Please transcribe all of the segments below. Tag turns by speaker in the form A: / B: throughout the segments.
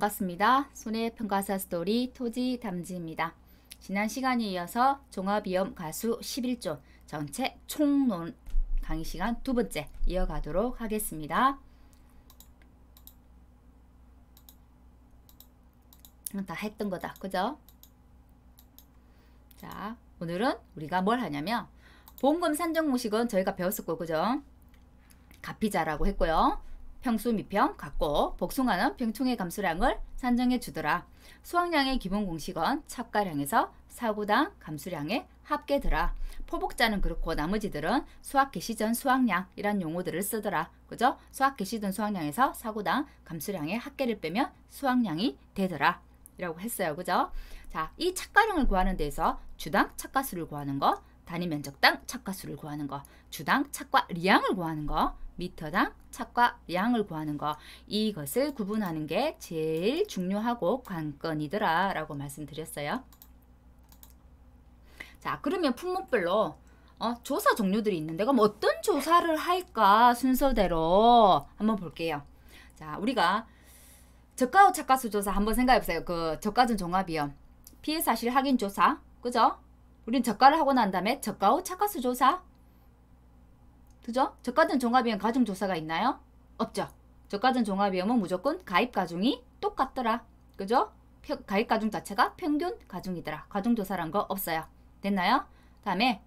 A: 반갑습니다. 손해평가사 스토리 토지 담지입니다. 지난 시간에 이어서 종합위험 가수 11조 전체 총론 강의 시간 두 번째 이어가도록 하겠습니다. 다 했던 거다. 그죠? 자, 오늘은 우리가 뭘 하냐면 보험금 산정공식은 저희가 배웠었고, 그죠? 가피자라고 했고요. 평수 미평 갖고 복숭아는 병충해 감수량을 산정해 주더라. 수확량의 기본 공식은 착가량에서 사구당 감수량의 합계더라. 포복자는 그렇고 나머지들은 수확 개시 전 수확량이란 용어들을 쓰더라. 그죠? 수확 개시 전 수확량에서 사구당 감수량의 합계를 빼면 수확량이 되더라. 이라고 했어요. 그죠? 자, 이 착가량을 구하는 데에서 주당 착가수를 구하는 거, 단위 면적당 착가수를 구하는 거, 주당 착과량을 구하는 거, 미터당 착과량을 구하는 거, 이것을 구분하는 게 제일 중요하고 관건이더라 라고 말씀드렸어요. 자, 그러면 품목별로 조사 종류들이 있는데 그럼 어떤 조사를 할까 순서대로 한번 볼게요. 자, 우리가 저가 후 착가수 조사 한번 생각해보세요. 그 저가전 종합위험 피해 사실 확인 조사, 그죠? 우린 저가를 하고 난 다음에 저가 후 착가수 조사, 그죠? 저가전 종합위험 가중 조사가 있나요? 없죠. 저가전 종합위험은 무조건 가입 가중이 똑같더라. 그죠? 가입 가중 자체가 평균 가중이더라. 가중 조사란 거 없어요. 됐나요? 다음에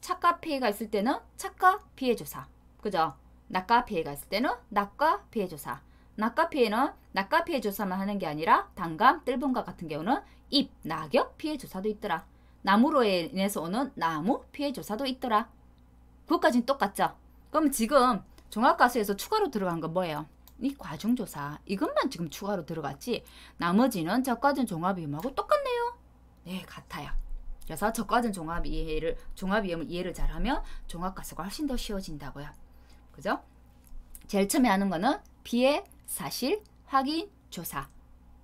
A: 착가 피해가 있을 때는 착가 피해 조사, 그죠? 낙가 피해가 있을 때는 낙가 피해 조사. 낙가 피해는 낙가 피해 조사만 하는 게 아니라 단감, 뜰분과 같은 경우는 잎, 낙엽 피해 조사도 있더라. 나무로 인해서 오는 나무 피해 조사도 있더라. 그것까지는 똑같죠? 그럼 지금 종합가수에서 추가로 들어간 건 뭐예요? 이 과중조사, 이것만 지금 추가로 들어갔지 나머지는 저가전 종합위험하고 똑같네요. 네, 같아요. 그래서 저가전 종합위험을 이해를 잘하면 종합가수가 훨씬 더 쉬워진다고요. 그죠? 제일 처음에 하는 거는 피해 사실 확인 조사.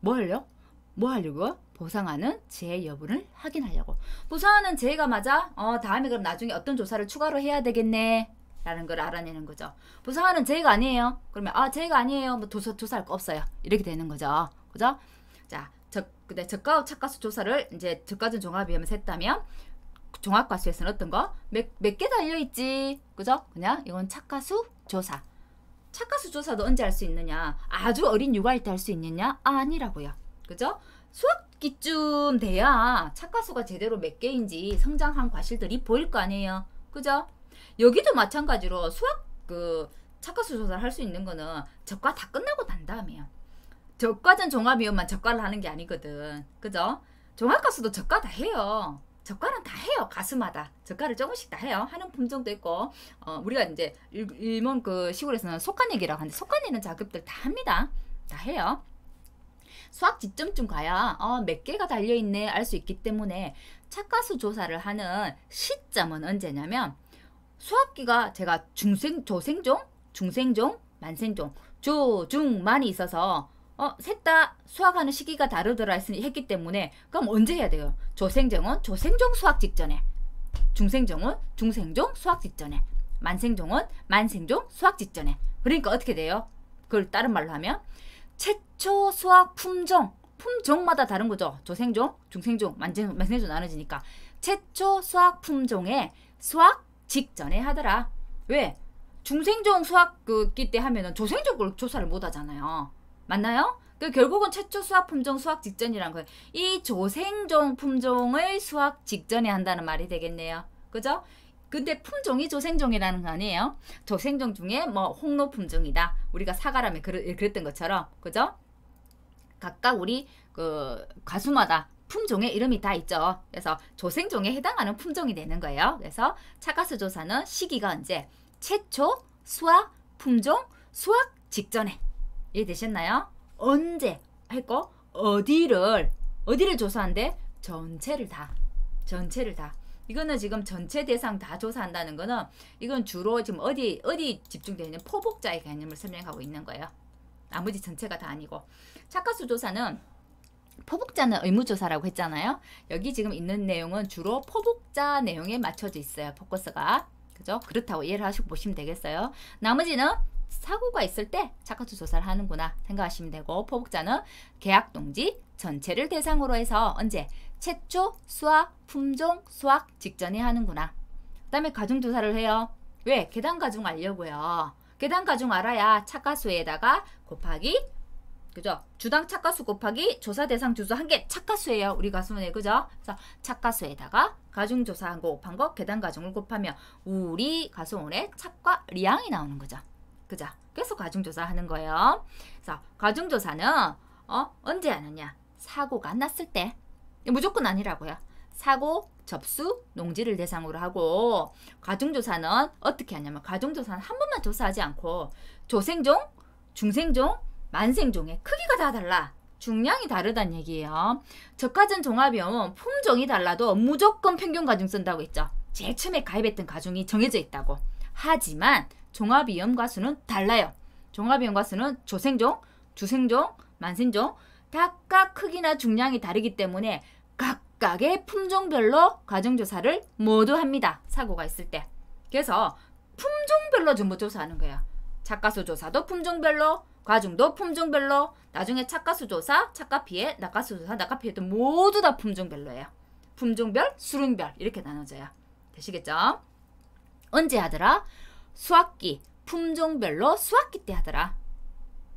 A: 뭐 하려고? 뭐 하려고? 보상하는 재해 여부를 확인하려고. 보상하는 재해가 맞아? 다음에 그럼 나중에 어떤 조사를 추가로 해야 되겠네 라는 걸 알아내는 거죠. 보상하는 재해가 아니에요. 그러면 재해가 아니에요. 뭐 조사할 거 없어요. 이렇게 되는 거죠. 그죠? 자, 근데 저가 후 착가수 조사를 이제 저가전 종합위험에서 했다면 종합가수에서는 어떤 거? 몇 개 달려있지. 그죠? 그냥 이건 착가수 조사. 착가수 조사도 언제 할 수 있느냐? 아주 어린 육아일 때 할 수 있느냐? 아니라고요. 그죠? 수학기쯤 돼야 착가수가 제대로 몇 개인지 성장한 과실들이 보일 거 아니에요. 그죠? 여기도 마찬가지로 착가수 조사를 할 수 있는 거는 저가 다 끝나고 난 다음이에요. 저가전 종합위험만 저가를 하는 게 아니거든. 그죠? 종합가수도 저가 다 해요. 저가는 다 해요. 가수마다 저가를 조금씩 다 해요. 하는 품종도 있고, 우리가 이제 일본 그 시골에서는 속간얘기라고 하는데 속간얘는 작업들 다 합니다. 다 해요. 수학 지점쯤 가야 몇 개가 달려있네 알 수 있기 때문에 착가수 조사를 하는 시점은 언제냐면 수학기가 제가 조생종, 중생종, 만생종, 중만이 있어서 셋 다 수학하는 시기가 다르더라 했기 때문에 그럼 언제 해야 돼요? 조생종은 조생종 수학 직전에, 중생종은 중생종 수학 직전에, 만생종은 만생종 수학 직전에. 그러니까 어떻게 돼요? 그걸 다른 말로 하면 최초 수학 품종마다 다른 거죠. 조생종, 중생종, 만생종 나눠지니까 최초 수학 품종에 수학 직전에 하더라. 왜? 중생종 수학기 때 하면은 조생종 걸 조사를 못 하잖아요. 맞나요? 결국은 최초 수학 품종 수학 직전이란 거예요. 이 조생종 품종을 수학 직전에 한다는 말이 되겠네요. 그죠? 근데 품종이 조생종이라는 거 아니에요? 조생종 중에 뭐 홍로 품종이다. 우리가 사과라면 그랬던 것처럼, 그죠? 각각 우리 그 가수마다 품종의 이름이 다 있죠. 그래서 조생종에 해당하는 품종이 되는 거예요. 그래서 착가수 조사는 시기가 언제? 최초 수학 품종 수학 직전에. 이해되셨나요? 언제 했고 어디를 조사한대? 전체를 다. 이거는 지금 전체 대상 다 조사한다는 거는 이건 주로 지금 어디 집중되어 있는 포복자의 개념을 설명하고 있는 거예요. 나머지 전체가 다 아니고. 착가수 조사는 포복자는 의무조사라고 했잖아요. 여기 지금 있는 내용은 주로 포복자 내용에 맞춰져 있어요. 포커스가. 그죠? 그렇다고 이해를 하시고 보시면 되겠어요. 나머지는 사고가 있을 때 착가수 조사를 하는구나 생각하시면 되고, 포복자는 계약동지 전체를 대상으로 해서 언제? 최초 수확, 품종 수확 직전에 하는구나. 그 다음에 가중조사를 해요. 왜? 계단가중 알려고요. 계단가중 알아야 착가수에다가 곱하기, 그죠? 주당 착가수 곱하기 조사 대상 주수 한 개 착가수예요. 우리 가수문에, 그죠? 그래서 착가수에다가 가중조사한 거 곱한 거 계단가중을 곱하면 우리 가수문에 착과량이 나오는 거죠. 그죠? 그래서 가중조사 하는 거예요. 그래서 가중조사는 언제 하느냐? 사고가 났을 때. 무조건 아니라고요. 사고, 접수, 농지를 대상으로 하고, 가중조사는 어떻게 하냐면, 가중조사는 한 번만 조사하지 않고 조생종, 중생종, 만생종의 크기가 다 달라. 중량이 다르다는 얘기예요. 저가전 종합이면 품종이 달라도 무조건 평균 가중 쓴다고 했죠. 제일 처음에 가입했던 가중이 정해져 있다고. 하지만 종합이염과수는 달라요. 종합이염과수는 조생종, 주생종, 만생종 각각 크기나 중량이 다르기 때문에 각각의 품종별로 가중조사를 모두 합니다. 사고가 있을 때. 그래서 품종별로 전부 조사하는 거예요. 착가수 조사도 품종별로, 가중도 품종별로, 나중에 착가수 조사, 착가피해, 낙가수 조사, 낙가피해도 모두 다 품종별로예요. 품종별, 수령별 이렇게 나눠져요. 되시겠죠? 언제 하더라? 수확기, 품종별로 수확기 때 하더라.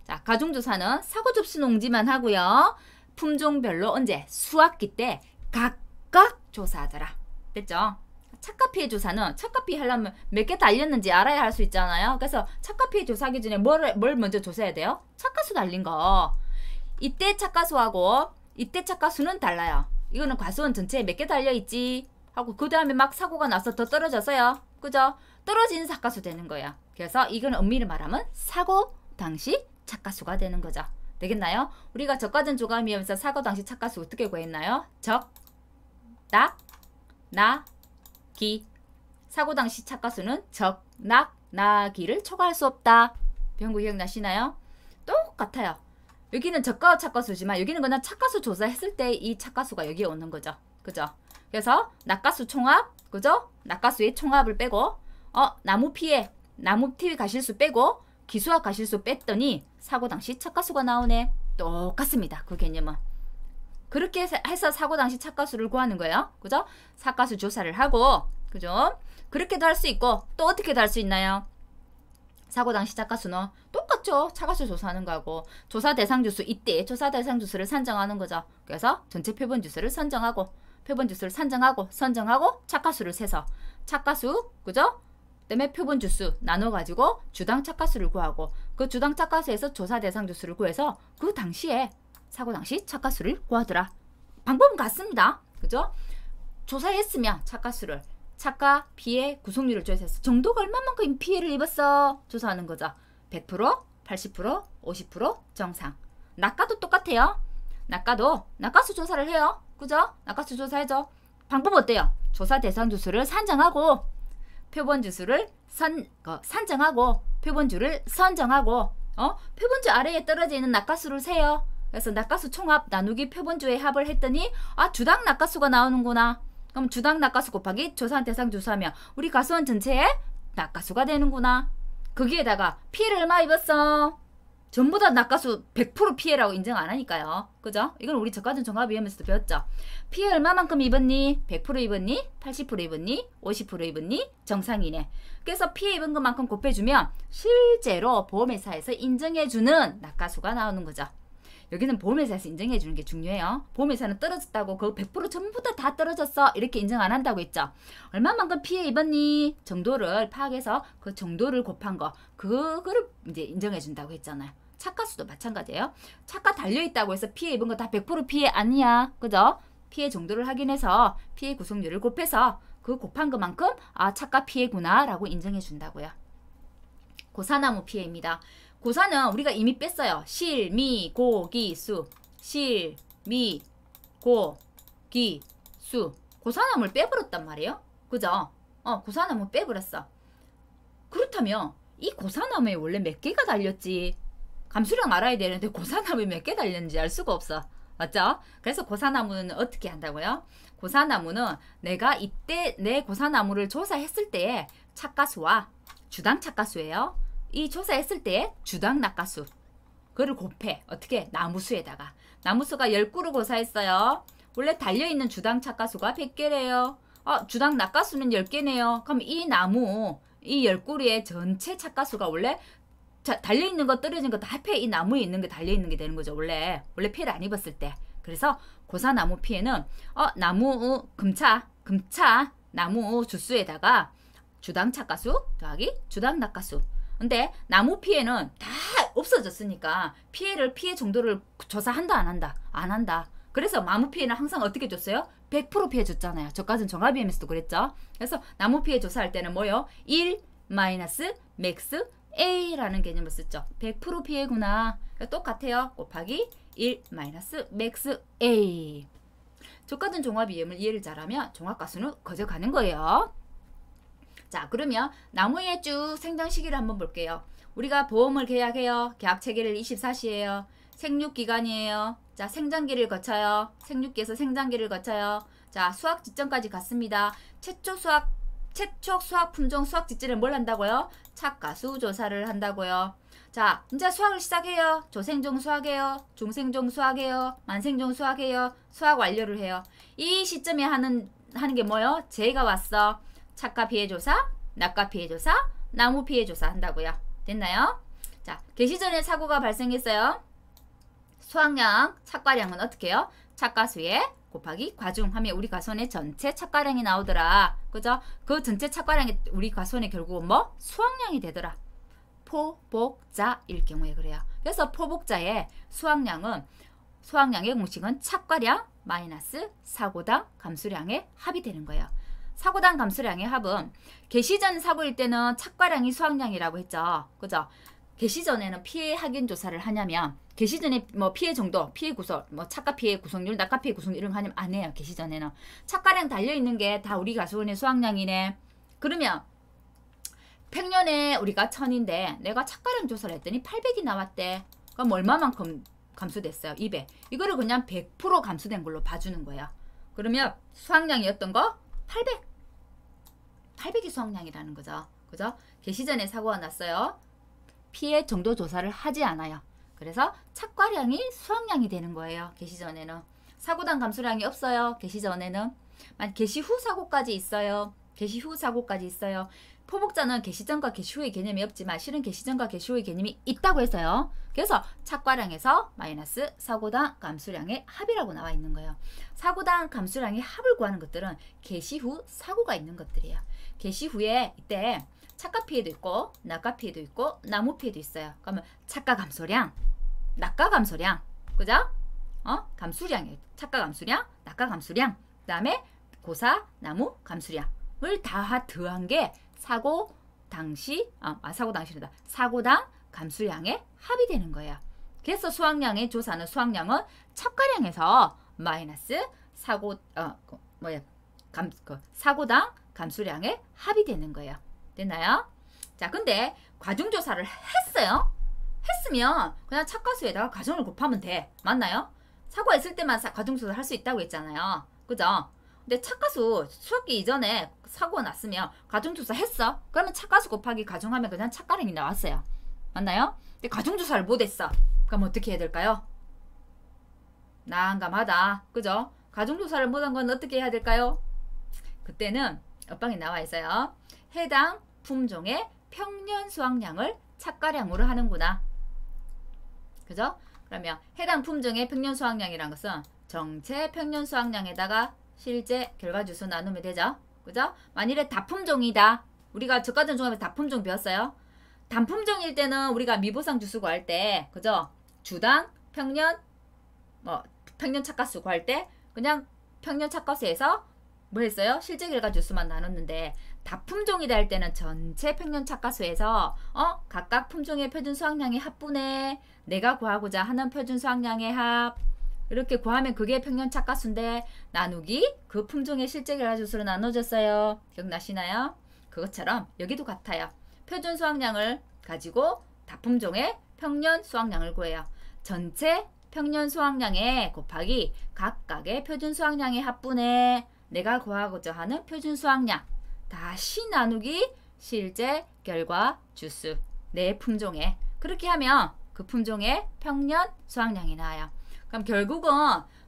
A: 자, 가중조사는 사고 접수 농지만 하고요. 품종별로 언제? 수확기 때 각각 조사하더라. 됐죠? 착가피해 조사는 착가피해 하려면 몇 개 달렸는지 알아야 할 수 있잖아요. 그래서 착가피해 조사하기 전에 뭘 먼저 조사해야 돼요? 착가수 달린 거. 이때 착가수하고 이때 착가수는 달라요. 이거는 과수원 전체에 몇 개 달려있지 하고 그 다음에 막 사고가 나서 더 떨어졌어요. 그죠? 떨어진 착가수 되는 거야. 그래서 이건 엄밀히 말하면 사고 당시 착가수가 되는 거죠. 되겠나요? 우리가 적가전 조감이면서 사고 당시 착가수 어떻게 구했나요? 적, 낙, 나, 기. 사고 당시 착가수는 적, 낙, 나기를 초과할 수 없다. 배운 거 기억나시나요? 똑같아요. 여기는 적가 착가수지만 여기는 그냥 착가수 조사했을 때 이 착가수가 여기에 오는 거죠. 그죠? 그래서 낙가수 총합, 그죠? 낙가수의 총합을 빼고 나무 피해, 나무 TV 가실수 빼고 기수학 가실수 뺐더니 사고 당시 착가수가 나오네. 똑같습니다. 그 개념은. 그렇게 해서 사고 당시 착가수를 구하는 거예요. 그죠? 착가수 조사를 하고, 그죠? 그렇게도 할 수 있고 또 어떻게도 할 수 있나요? 사고 당시 착가수는 똑같죠. 착가수 조사하는 거하고 조사 대상 주수 이때 조사 대상 주수를 산정하는 거죠. 그래서 전체 표본 주수를 선정하고 표본 주수를 산정하고 선정하고 착가수를 세서 착가수, 그죠? 그다음에 표본 주수 나눠가지고 주당 착가수를 구하고 그 주당 착가수에서 조사 대상 주수를 구해서 그 당시에 사고 당시 착가수를 구하더라. 방법은 같습니다. 그죠? 조사했으면 착가수를 착가, 피해, 구속률을 조사해서 정도가 얼마만큼 피해를 입었어 조사하는 거죠. 100%, 80%, 50% 정상. 낙가도 똑같아요. 낙가도 낙가수 조사를 해요. 그죠? 낙가수 조사해줘. 방법 어때요? 조사 대상 주수를 산정하고 표본 주수를 산정하고 표본주를 선정하고 표본주 아래에 떨어져 있는 낙가수를 세요. 그래서 낙가수 총합 나누기 표본주의 합을 했더니 주당 낙가수가 나오는구나. 그럼 주당 낙가수 곱하기 조사 대상 주수하면 우리 가수원 전체의 낙가수가 되는구나. 거기에다가 피해를 얼마 입었어? 전부 다 낙가수 100% 피해라고 인정 안 하니까요. 그죠? 이건 우리 저가전 종합위험에서도 배웠죠. 피해 얼마만큼 입었니? 100% 입었니? 80% 입었니? 50% 입었니? 정상이네. 그래서 피해 입은 것만큼 곱해주면 실제로 보험회사에서 인정해주는 낙가수가 나오는 거죠. 여기는 보험회사에서 인정해주는 게 중요해요. 보험회사는 떨어졌다고 그 100% 전부 다 떨어졌어 이렇게 인정 안 한다고 했죠. 얼마만큼 피해 입었니? 정도를 파악해서 그 정도를 곱한 거 그거를 이제 인정해준다고 했잖아요. 착가수도 마찬가지예요. 착가 달려있다고 해서 피해 입은 거 다 100% 피해 아니야. 그죠? 피해 정도를 확인해서 피해 구속률을 곱해서 그 곱한 것만큼 착가 피해구나 라고 인정해 준다고요. 고사나무 피해입니다. 고사는 우리가 이미 뺐어요. 실, 미, 고, 기, 수. 실, 미, 고, 기, 수. 고사나무를 빼버렸단 말이에요. 그죠? 고사나무 빼버렸어. 그렇다면 이 고사나무에 원래 몇 개가 달렸지? 감수량 알아야 되는데 고사나무에 몇 개 달렸는지 알 수가 없어. 맞죠? 그래서 고사나무는 어떻게 한다고요? 고사나무는 내가 이때 내 고사나무를 조사했을 때의 착가수와 주당 착가수예요. 이 조사했을 때 주당 낙가수 그를 곱해. 어떻게? 나무수에다가. 나무수가 10그루 고사했어요. 원래 달려있는 주당 착가수가 100개래요. 주당 낙가수는 10개네요. 그럼 이 나무 이 10그루의 전체 착가수가 원래 달려있는 거 떨어진 거 다 합해 이 나무에 있는 게 달려있는 게 되는 거죠. 원래 피해를 안 입었을 때. 그래서 고사나무 피해는 나무 금차 나무 주수에다가 주당 착가수 더하기 주당 낙가수. 근데 나무 피해는 다 없어졌으니까 피해 정도를 조사한다 안 한다? 안 한다. 그래서 나무 피해는 항상 어떻게 줬어요? 100% 피해 줬잖아요. 저까지는 정합이엠에서도 그랬죠. 그래서 나무 피해 조사할 때는 뭐요? 1 마이너스 맥스 A라는 개념을 쓰죠. 100% 피해구나. 똑같아요. 곱하기 1 마이너스 맥스 A. 저까지는 종합이엠을 이해를 잘하면 종합가수는 거저 가는 거예요. 자, 그러면 나무의 쭉 생장 시기를 한번 볼게요. 우리가 보험을 계약해요. 계약 체계를 24시예요. 생육기간이에요. 자, 생장기를 거쳐요. 생육기에서 생장기를 거쳐요. 자, 수확 지점까지 갔습니다. 최초 수확 품종 수확 지점을 뭘 한다고요? 착가수 조사를 한다고요. 자, 이제 수확을 시작해요. 조생종 수확해요. 중생종 수확해요. 만생종 수확해요. 수확 완료를 해요. 이 시점에 하는 게 뭐요? 제가 왔어. 착가 피해 조사, 낙가 피해 조사, 나무 피해 조사 한다고요. 됐나요? 자, 개시 전에 사고가 발생했어요. 수확량, 착과량은 어떻게 해요? 착가수에 곱하기 과중하면 우리 가손의 전체 착과량이 나오더라. 그죠? 그 전체 착과량이 우리 가손의 결국은 뭐? 수확량이 되더라. 포복자일 경우에 그래요. 그래서 포복자의 수확량의 공식은 착과량 마이너스 사고당 감수량의 합이 되는 거예요. 사고당 감수량의 합은 개시전 사고일 때는 착과량이 수확량이라고 했죠. 그죠? 개시전에는 피해 확인 조사를 하냐면 개시전에 뭐 피해 정도, 피해 구성, 뭐 착가 피해 구성률, 낙가 피해 구성률 이런 거 하냐면 안 해요. 개시전에는 착과량 달려있는 게 다 우리 가수원의 수확량이네. 그러면 평년에 우리가 1000인데 내가 착과량 조사를 했더니 800이 나왔대. 그럼 얼마만큼 감수됐어요? 200. 이거를 그냥 100% 감수된 걸로 봐주는 거예요. 그러면 수확량이었던 거 800이 수확량이라는 거죠. 그죠? 개시전에 사고가 났어요. 피해 정도 조사를 하지 않아요. 그래서 착과량이 수확량이 되는 거예요. 개시전에는. 사고당 감수량이 없어요. 개시전에는. 개시 후 사고까지 있어요. 개시 후 사고까지 있어요. 포복자는 개시전과 개시 후의 개념이 없지만 실은 개시전과 개시 후의 개념이 있다고 해서요. 그래서 착과량에서 마이너스 사고당 감수량의 합이라고 나와 있는 거예요. 사고당 감수량의 합을 구하는 것들은 개시 후 사고가 있는 것들이에요. 개시 후에 이때 착가 피해도 있고 낙가 피해도 있고 나무 피해도 있어요. 그러면 착가 감소량, 낙가 감소량, 그죠? 감수량이에요. 착가 감수량, 낙가 감수량, 그 다음에 고사, 나무 감수량을 다 더한 게 사고 당시란다. 사고당 감수량의 합이 되는 거예요. 그래서 수확량의 조사는 수확량은 착과량에서 마이너스 사고당 감수량의 합이 되는 거예요. 됐나요? 자, 근데 과중조사를 했어요. 했으면 그냥 착가수에다가 과중을 곱하면 돼. 맞나요? 사고했을 때만 과중조사를 할 수 있다고 했잖아요. 그죠? 근데 착가수 수학기 이전에 사고가 났으면 과중조사 했어. 그러면 착가수 곱하기 과중하면 그냥 착과량이 나왔어요. 맞나요? 근데 과중조사를 못했어. 그럼 어떻게 해야 될까요? 난감하다. 그죠? 과중조사를 못한 건 어떻게 해야 될까요? 그때는 옆방에 나와 있어요. 해당 품종의 평년 수확량을 착과량으로 하는구나. 그죠? 그러면 해당 품종의 평년 수확량이란 것은 정체 평년 수확량에다가 실제 결과 주수 나누면 되죠. 그죠? 만일에 다품종이다. 우리가 저가전 종합에 다품종 배웠어요. 단품종일 때는 우리가 미보상 주수 구할 때, 그죠? 주당 평년 평년 착가수 구할 때 그냥 평년 착가수에서 뭐 했어요? 실제 결과 주수만 나눴는데 다품종이다 할 때는 전체 평년 착가수에서 각각 품종의 표준 수확량의 합분에 내가 구하고자 하는 표준 수확량의 합 이렇게 구하면 그게 평년 착가수인데 나누기 그 품종의 실제 결과 주수로 나눠졌어요. 기억나시나요? 그것처럼 여기도 같아요. 표준 수확량을 가지고 다품종의 평년 수확량을 구해요. 전체 평년 수확량에 곱하기 각각의 표준 수확량의 합분에 내가 구하고자 하는 표준 수확량 다시 나누기 실제 결과 주수 내 품종에. 그렇게 하면 그 품종의 평년 수확량이 나와요. 그럼 결국은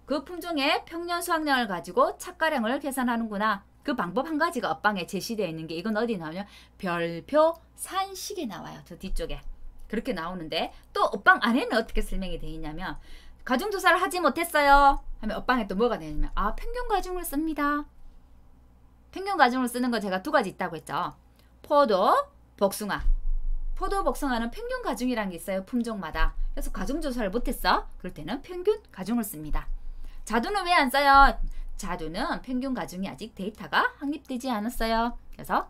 A: 그 품종의 평년 수확량을 가지고 착가량을 계산하는구나. 그 방법 한 가지가 업방에 제시되어 있는 게 이건 어디 나오냐? 별표 산식에 나와요. 저 뒤쪽에. 그렇게 나오는데 또 업방 안에는 어떻게 설명이 되어 있냐면 가중조사를 하지 못했어요 하면 업방에 또 뭐가 되냐면 평균 가중을 씁니다. 평균 가중을 쓰는 거 제가 두 가지 있다고 했죠. 포도, 복숭아. 포도, 복숭아는 평균 가중이라는 게 있어요. 품종마다. 그래서 가중조사를 못했어. 그럴 때는 평균 가중을 씁니다. 자두는 왜 안 써요? 자두는 평균 가중이 아직 데이터가 확립되지 않았어요. 그래서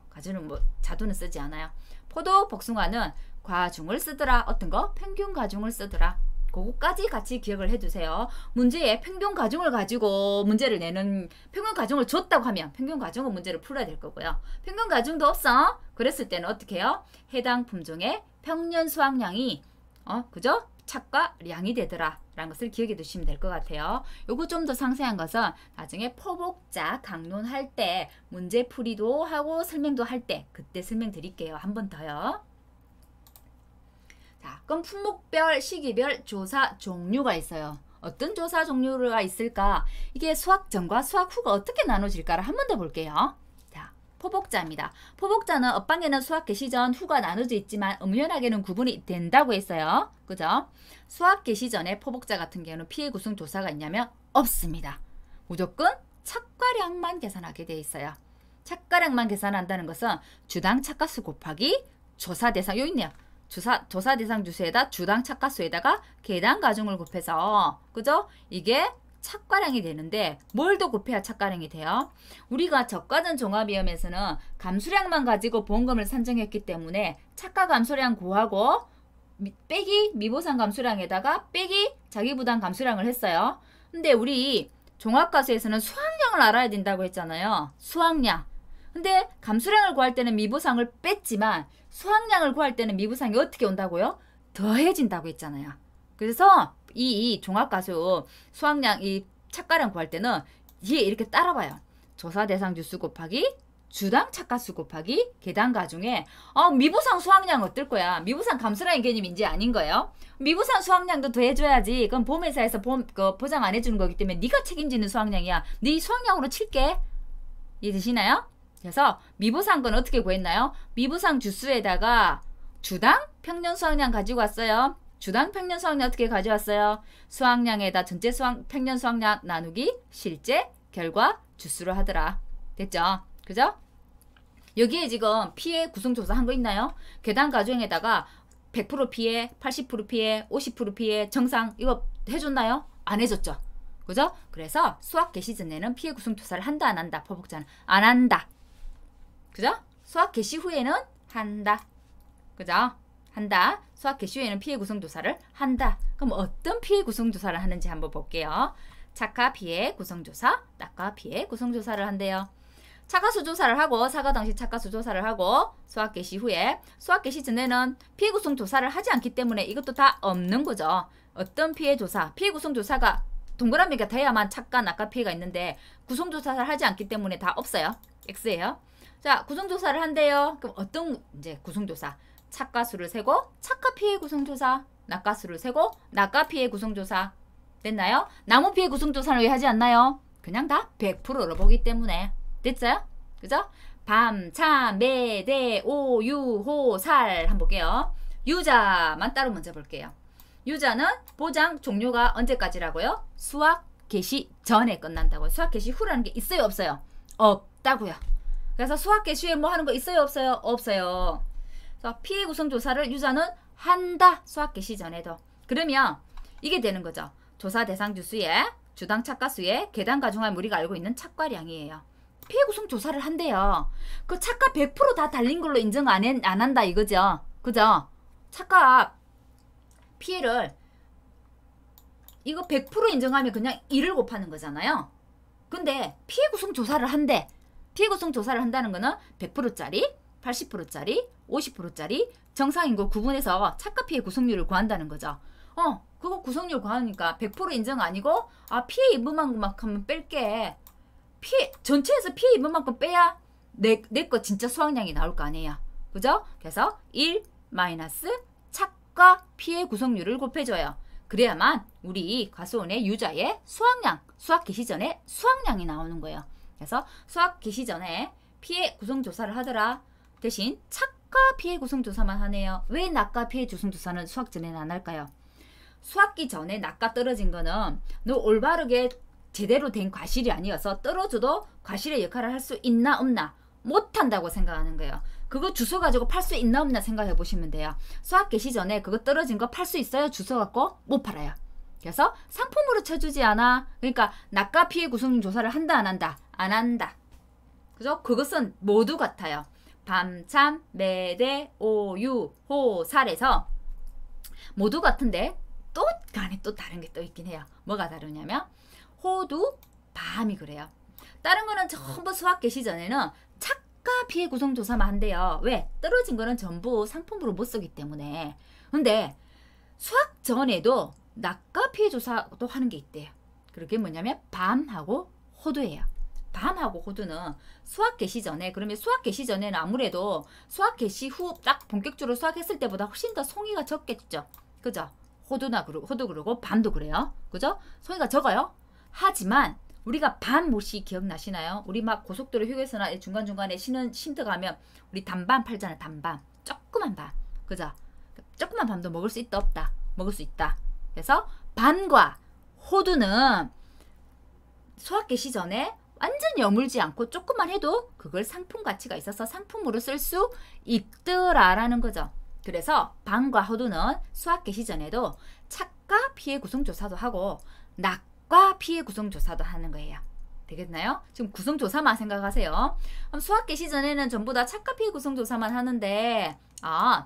A: 자두는 쓰지 않아요. 포도, 복숭아는 과중을 쓰더라. 어떤 거? 평균 가중을 쓰더라. 그거까지 같이 기억을 해두세요. 문제에 평균 가중을 가지고 문제를 내는, 평균 가중을 줬다고 하면 평균 가중은 문제를 풀어야 될 거고요. 평균 가중도 없어. 그랬을 때는 어떻게 해요? 해당 품종의 평년 수확량이 그죠? 착과량이 되더라 라는 것을 기억해 두시면 될 것 같아요. 요거 좀 더 상세한 것은 나중에 포복자 강론할 때 문제풀이도 하고 설명도 할 때 그때 설명드릴게요. 한 번 더요. 자, 그럼 품목별, 시기별 조사 종류가 있어요. 어떤 조사 종류가 있을까? 이게 수확 전과 수확 후가 어떻게 나눠질까를 한 번 더 볼게요. 자, 포복자입니다. 포복자는 업방에는 수확 개시 전 후가 나눠져 있지만 엄연하게는 구분이 된다고 했어요. 그죠? 수확 개시 전에 포복자 같은 경우는 피해 구성 조사가 있냐면 없습니다. 무조건 착과량만 계산하게 돼 있어요. 착과량만 계산한다는 것은 주당 착가수 곱하기 조사 대상, 여기 있네요. 조사 대상 주수에다 주당 착가수에다가 계당 가중을 곱해서, 그죠? 이게 착과량이 되는데 뭘 더 곱해야 착과량이 돼요? 우리가 적과전 종합위험에서는 감수량만 가지고 보험금을 산정했기 때문에 착가 감소량 구하고 빼기 미보상 감수량에다가 빼기 자기부담 감수량을 했어요. 근데 우리 종합과수에서는 수확량을 알아야 된다고 했잖아요. 수확량. 근데 감수량을 구할 때는 미보상을 뺐지만 수확량을 구할 때는 미보상이 어떻게 온다고요? 더해진다고 했잖아요. 그래서 이 종합과수 수확량, 이 착가량 구할 때는 뒤에 이렇게 따라봐요. 조사 대상 주수 곱하기 주당 착가수 곱하기 계당 가중에 미보상 수확량 어떨 거야? 미보상 감수량의 개념인지 아닌 거예요? 미보상 수확량도 더해줘야지. 그럼 보험회사에서 보장 안 해주는 거기 때문에 네가 책임지는 수확량이야. 네 수확량으로 칠게. 이해되시나요? 그래서 미보상 건 어떻게 구했나요? 미보상 주수에다가 주당 평년 수확량 가지고 왔어요. 주당 평년 수확량 어떻게 가져왔어요? 수확량에다 전체 평년 수확량 나누기 실제 결과 주수로 하더라. 됐죠? 그죠? 여기에 지금 피해 구성조사 한 거 있나요? 계단 가중에다가 100% 피해, 80% 피해, 50% 피해, 정상 이거 해줬나요? 안 해줬죠. 그죠? 그래서 수학 개시 전에는 피해 구성조사를 한다 안 한다? 포복자는 안 한다. 그죠? 수학 개시 후에는 한다. 그죠? 한다. 수학 개시 후에는 피해 구성조사를 한다. 그럼 어떤 피해 구성조사를 하는지 한번 볼게요. 착가 피해 구성조사, 낙가 피해 구성조사를 한대요. 착가수 조사를 하고 사과 당시 착가수 조사를 하고 수학 개시 후에 수학 개시 전에는 피해 구성 조사를 하지 않기 때문에 이것도 다 없는 거죠. 어떤 피해 조사, 피해 구성 조사가 동그라미가 돼야만 착가, 낙가 피해가 있는데 구성 조사를 하지 않기 때문에 다 없어요. X예요. 자, 구성 조사를 한대요. 그럼 어떤 이제 구성 조사? 착가수를 세고 착가 피해 구성 조사, 낙가수를 세고 낙가 피해 구성 조사. 됐나요? 나무 피해 구성 조사를 왜 하지 않나요? 그냥 다 100%로 보기 때문에. 됐어요? 그죠? 밤, 참, 매, 대, 오, 유, 호, 살 한번 볼게요. 유자만 따로 먼저 볼게요. 유자는 보장 종료가 언제까지라고요? 수확 개시 전에 끝난다고요. 수확 개시 후라는 게 있어요, 없어요? 없다고요. 그래서 수확 개시 후에 뭐 하는 거 있어요, 없어요? 없어요. 그래서 피해 구성 조사를 유자는 한다. 수확 개시 전에도. 그러면 이게 되는 거죠. 조사 대상 주수에 주당 착가수에 계당 가중한 우리가 알고 있는 착과량이에요. 피해 구성 조사를 한대요. 그 착가 100% 다 달린 걸로 인정 안 한다 이거죠. 그죠? 착가 피해를 이거 100% 인정하면 그냥 1을 곱하는 거잖아요. 근데 피해 구성 조사를 한대. 피해 구성 조사를 한다는 거는 100%짜리, 80%짜리, 50%짜리 정상인걸 구분해서 착가 피해 구성률을 구한다는 거죠. 그거 구성률 구하니까 100% 인정 아니고 피해 입은 만큼만 뺄게. 전체에서 피해 입은 만큼 빼야 내 거 진짜 수확량이 나올 거 아니에요. 그죠? 그래서 1, 마이너스 착과 P의 구성률을 곱해줘요. 그래야만 우리 과수원의 유자의 수학량, 수학 개시 전에 수학량이 나오는 거예요. 그래서 수학 개시 전에 P의 구성조사를 하더라. 대신 착과 P의 구성조사만 하네요. 왜 낙과 P의 구성조사는 수학 전에는 안 할까요? 수학기 전에 낙과 떨어진 거는 너 올바르게 제대로 된 과실이 아니어서 떨어져도 과실의 역할을 할 수 있나 없나 못한다고 생각하는 거예요. 그거 주워 가지고 팔 수 있나 없나 생각해 보시면 돼요. 수학 개시 전에 그거 떨어진 거 팔 수 있어요? 주워 갖고 못 팔아요. 그래서 상품으로 쳐주지 않아. 그러니까 낙과 P의 구성 조사를 한다 안 한다? 안 한다. 그죠? 그것은 모두 같아요. 밤, 참, 매대, 오유, 호, 살에서 모두 같은데 또 간에 또 다른 게 또 있긴 해요. 뭐가 다르냐면 호두, 밤이 그래요. 다른 거는 전부 수학 개시 전에는 착과 P의 구성 조사만 한대요. 왜? 떨어진 거는 전부 상품으로 못 쓰기 때문에. 근데 수학 전에도 낙과 P의 조사도 하는 게 있대요. 그게 뭐냐면 밤하고 호두예요. 밤하고 호두는 수학 개시 전에, 그러면 수학 개시 전에는 아무래도 수학 개시 후 딱 본격적으로 수학했을 때보다 훨씬 더 송이가 적겠죠. 그죠? 호두나 호두 그러고 밤도 그래요. 그죠? 송이가 적어요. 하지만 우리가 밤 못이 기억나시나요? 우리 막 고속도로 휴게소나 중간중간에 쉼터 가면 우리 단밤 팔잖아요. 단밤. 조그만 밤. 그죠? 조그만 밤도 먹을 수 있다 없다? 먹을 수 있다. 그래서 밤과 호두는 수학 개시 전에 완전히 여물지 않고 조금만 해도 그걸 상품 가치가 있어서 상품으로 쓸 수 있더라라는 거죠. 그래서 밤과 호두는 수학 개시 전에도 착과 P의 구성조사도 하고 낙과 P의 구성조사도 하는 거예요. 되겠나요? 지금 구성조사만 생각하세요. 그럼 수학 개시 전에는 전부 다 착과 P의 구성조사만 하는데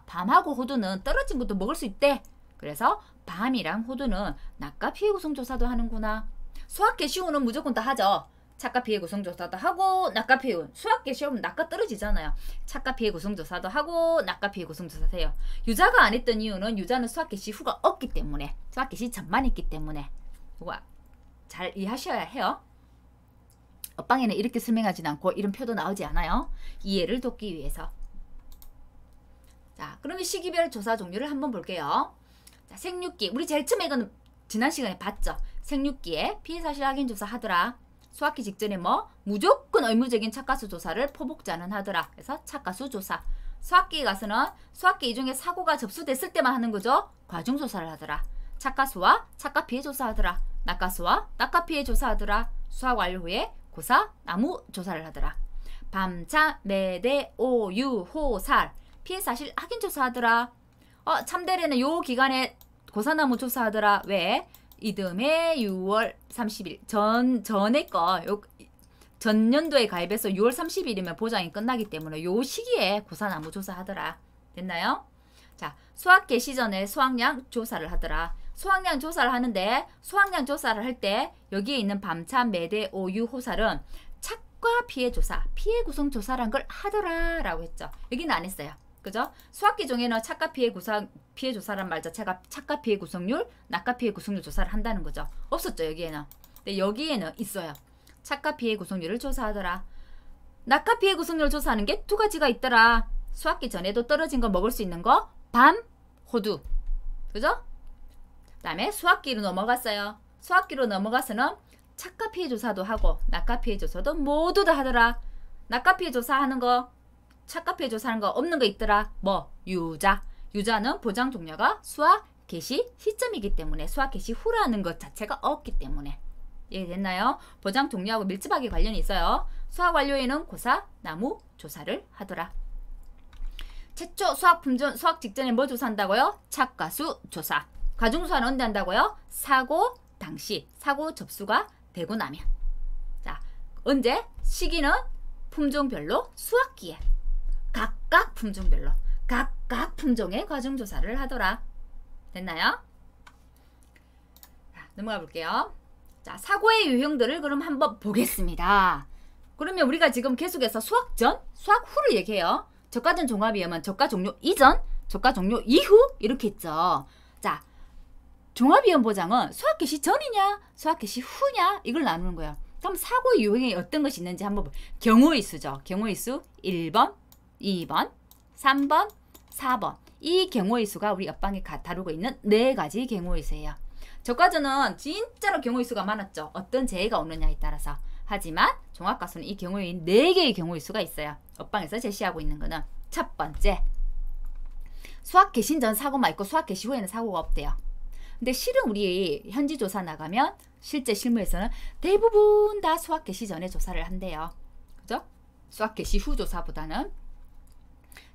A: 밤하고 호두는 떨어진 것도 먹을 수 있대. 그래서 밤이랑 호두는 낙과 P의 구성조사도 하는구나. 수학 개시 후는 무조건 다 하죠. 착과 P의 구성조사도 하고 낙과 P의 수학 개시 후면 낙과 떨어지잖아요. 착과 P의 구성조사도 하고 낙과 P의 구성조사도 해요. 유자가 안 했던 이유는 유자는 수학 개시 후가 없기 때문에, 수학 개시 전만 있기 때문에. 와, 잘 이해하셔야 해요. 업방에는 이렇게 설명하진 않고 이런 표도 나오지 않아요. 이해를 돕기 위해서. 자, 그러면 시기별 조사 종류를 한번 볼게요. 자, 생육기. 우리 제일 처음에 이거는 지난 시간에 봤죠. 생육기에 피해사실 확인 조사 하더라. 수학기 직전에 무조건 의무적인 착과수 조사를 포복자는 하더라. 그래서 착과수 조사. 수학기에 가서는 수학기 이중에 사고가 접수됐을 때만 하는 거죠. 과중조사를 하더라. 착과수와 착과 피해 조사하더라. 낙과수와 낙과 피해 조사하더라. 수학 완료 후에 고사, 나무 조사를 하더라. 밤, 참, 매대, 오, 유, 호, 살 피해 사실 확인 조사하더라. 참대리는 요 기간에 고사나무 조사하더라. 왜? 이듬해 6월 30일 전에 거 전년도에 가입해서 6월 30일이면 보장이 끝나기 때문에 요 시기에 고사나무 조사하더라. 됐나요? 자, 수학 개시 전에 수학량 조사를 하더라. 수학량 조사를 하는데 수학량 조사를 할 때 여기에 있는 밤참, 매대, 오유, 호살은 착과 피해 조사, 피해 구성 조사란 걸 하더라 라고 했죠. 여기는 안 했어요. 그죠? 수학기 중에는 착과 피해 조사란 말 자체가 착과 피해 구성률, 낙과 피해 구성률 조사를 한다는 거죠. 없었죠, 여기에는. 근데 여기에는 있어요. 착과 피해 구성률을 조사하더라. 낙과 피해 구성률을 조사하는 게 두 가지가 있더라. 수학기 전에도 떨어진 거 먹을 수 있는 거, 밤, 호두. 그죠? 그 다음에 수학기로 넘어갔어요. 수학기로 넘어가서는 착과 피해 조사도 하고 낙과 피해 조사도 모두 다 하더라. 낙과 피해 조사하는 거, 착과 피해 조사하는 거 없는 거 있더라. 유자. 유자는 보장 종료가 수학 개시 시점이기 때문에 수학 개시 후라는 것 자체가 없기 때문에. 이해됐나요? 보장 종료하고 밀접하게 관련이 있어요. 수학 완료에는 고사, 나무 조사를 하더라. 최초 수학 품종, 수학 직전에 뭐 조사한다고요? 착과수 조사. 과중조사는 언제 한다고요? 사고 당시, 사고 접수가 되고 나면. 자, 언제? 시기는 품종별로 수학기에 각각 품종별로 각각 품종의 과중조사를 하더라. 됐나요? 자, 넘어가 볼게요. 자, 사고의 유형들을 그럼 한번 보겠습니다. 그러면 우리가 지금 계속해서 수학 전, 수학 후를 얘기해요. 저가 전 종합이하면 저가 종료 이전, 저가 종료 이후 이렇게 있죠. 자, 종합이형 보장은 수학 개시 전이냐, 수학 개시 후냐 이걸 나누는 거예요. 그럼 사고의 유형이 어떤 것이 있는지 한번 볼게요. 경우의 수죠. 경우의 수 1번, 2번, 3번, 4번. 이 경우의 수가 우리 옆방에 다루고 있는 4가지 경우의 수예요. 저과조는 진짜로 경우의 수가 많았죠. 어떤 재해가 오느냐에 따라서. 하지만 종합과수는 이 경우의 4개의 경우의 수가 있어요. 옆방에서 제시하고 있는 거는 첫 번째, 수학 개시 전 사고만 있고 수학 개시 후에는 사고가 없대요. 근데 실은 우리 현지 조사 나가면 실제 실무에서는 대부분 다 수학 개시 전에 조사를 한대요. 그죠? 수학 개시 후 조사보다는.